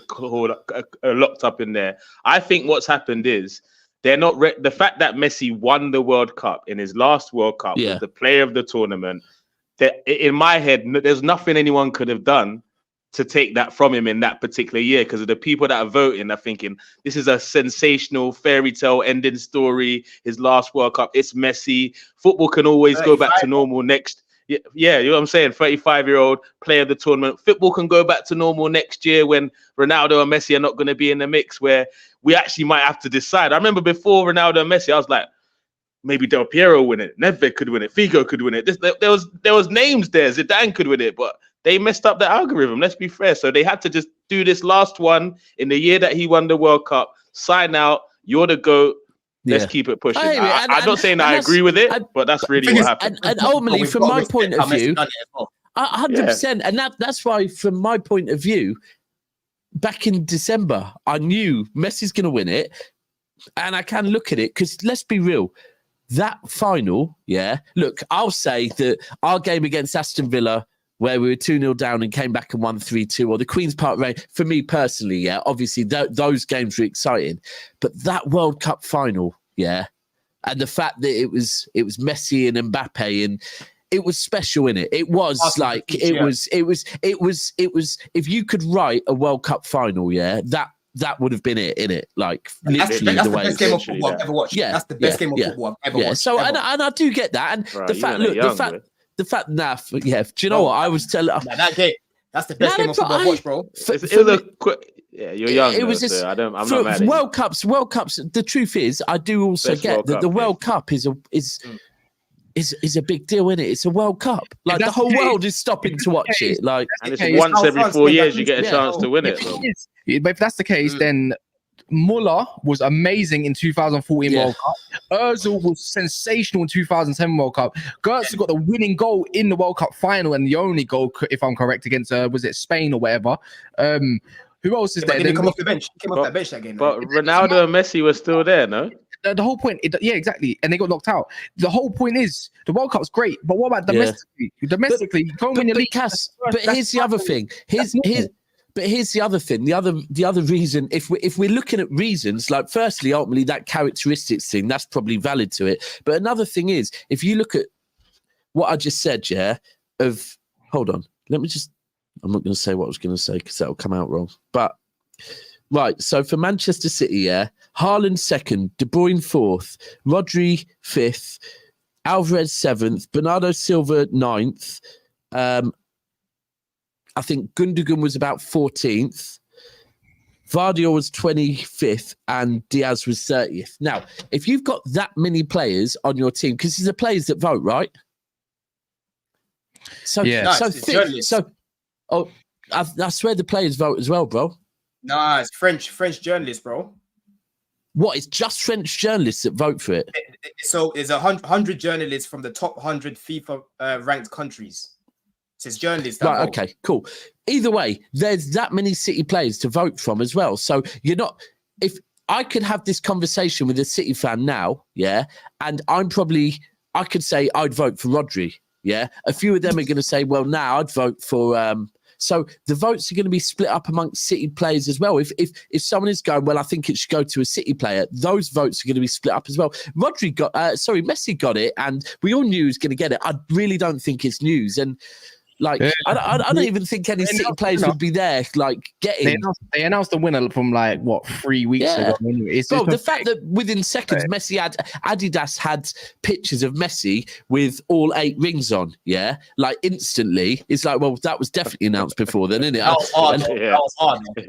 locked up in there. I think what's happened is they're not the fact that Messi won the World Cup in his last World Cup, was the player of the tournament. That in my head, there's nothing anyone could have done to take that from him in that particular year, because of the people that are voting are thinking this is a sensational fairy tale ending story. His last World Cup, it's Messi. Football can always go back to normal next. Yeah, you know what I'm saying? 35-year-old player of the tournament. Football can go back to normal next year when Ronaldo and Messi are not going to be in the mix, where we actually might have to decide. I remember before Ronaldo and Messi, I was like, maybe Del Piero win it, Nedved could win it, Figo could win it. There was names there. Zidane could win it, but they messed up the algorithm. Let's be fair. So they had to just do this last one in the year that he won the World Cup. Sign out. You're the GOAT. Let's keep it pushing. I'm not saying I agree with it, but that's really what happened. And ultimately, from my point of view, 100%. And that's why, from my point of view, back in December, I knew Messi's going to win it. And I can look at it because let's be real. That final, look, I'll say that our game against Aston Villa, where we were 2-0 down and came back and won 3-2, or the Queen's Park rain, for me personally, obviously those games were exciting. But that World Cup final, and the fact that it was Messi and Mbappe, and it was special, innit? It was it was if you could write a World Cup final, that would have been it, innit? Like literally that's the way best game of football I've ever watched. That's the best game of football I've ever watched. So and I do get that, and the fact, do you know what I was telling? That game, that's the best game of football I've watched, bro. You're young. I'm not mad at World Cups. The truth is, I do also get that the World Cup is a big deal, innit? It's a World Cup. Like the whole world is stopping to watch it. Like, and it's once every 4 years you get a chance to win it. But if that's the case, then Muller was amazing in 2014 World Cup. Ozil was sensational in 2010 World Cup. Gertz got the winning goal in the World Cup final, and the only goal, if I'm correct, against was it Spain or whatever. Who else is there? He came off the bench. Came off that bench that game. But Ronaldo and Messi were still there, no? The whole point, exactly, and they got knocked out. The whole point is the World Cup's great, but what about domestically? Domestically, you can't win your league. But here's the other thing. Here's the other thing. The other reason, if we're looking at reasons, like firstly, ultimately that characteristics thing, that's probably valid to it. But another thing is, if you look at what I just said, hold on, I'm not going to say what I was going to say because that'll come out wrong. But right, so for Manchester City, Haaland 2nd, De Bruyne 4th, Rodri 5th, Alvarez 7th, Bernardo Silva 9th. I think Gundogan was about 14th. Vardy was 25th and Diaz was 30th. Now, if you've got that many players on your team, because these are players that vote, right? So, Yeah. No, so, it's journalists. I swear the players vote as well, bro. Nah, it's French journalists, bro. What? It's just French journalists that vote for it. So it's 100 journalists from the top 100 FIFA ranked countries. So it's journalists that Right, vote. okay, cool. Either way, there's that many City players to vote from as well. So you're not, if I could have this conversation with a City fan now, yeah, and I could say I'd vote for Rodri, yeah. A few of them are going to say, well, now I'd vote for, so the votes are going to be split up amongst City players as well. If someone is going, well, I think it should go to a City player, those votes are going to be split up as well. Messi got it, and we all knew he was going to get it. I really don't think it's news. And like, yeah. I don't even think any City players would be there, like, getting. They announced the winner from, like, what, 3 weeks ago? Bro, the fact that within seconds, Messi Adidas had pictures of Messi with all 8 rings on, yeah? Like, instantly, it's like, well, that was definitely announced before then, isn't it? That was hard.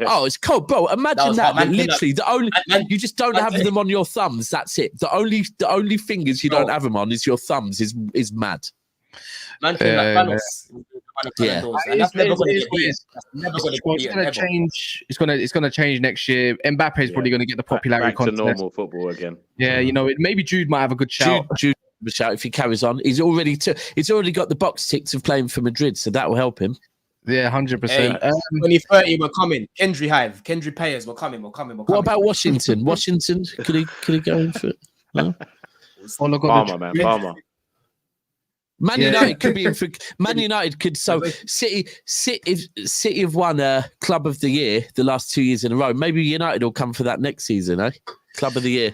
Oh, it's cold, bro. Imagine that literally, you just don't have them on your thumbs, that's it. The only fingers you don't have them on is your thumbs, is mad. Man, that's never going to get change. It's going to change next year. Mbappe's probably going to get the popularity back to contest. normal football again. Yeah, maybe Jude might have a good shout. Jude shout if he carries on. He's already got the box ticks of playing for Madrid, so that will help him. Yeah, 100%. 2030, we're coming. Kendry Payers, we're coming. What about Washington? Washington, could he go in for it? No? Palmer. Man United could be in for Man United could City have won Club of the Year the last 2 years in a row. Maybe United will come for that next season, eh? Club of the Year.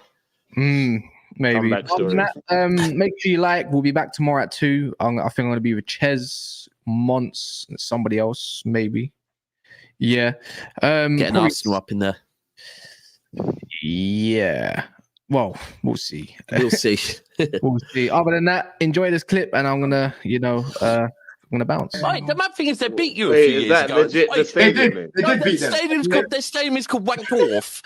Maybe. Make sure you like. We'll be back tomorrow at 2. I think I'm going to be with Ches, Mons, and somebody else, maybe. Yeah. Getting Arsenal up in there. Yeah. Well, we'll see. We'll see. We'll see. Other than that, enjoy this clip, and I'm gonna, I'm gonna bounce. Right, the mad thing is they beat you a few years ago. Legit? The stadium? They did beat them. Their stadium is called Wankdorf.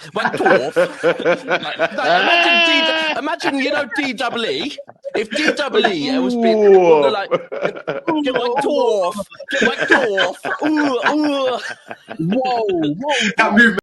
Imagine, DWE. If DWE was being like, get Wankdorf. Whoa. That movement.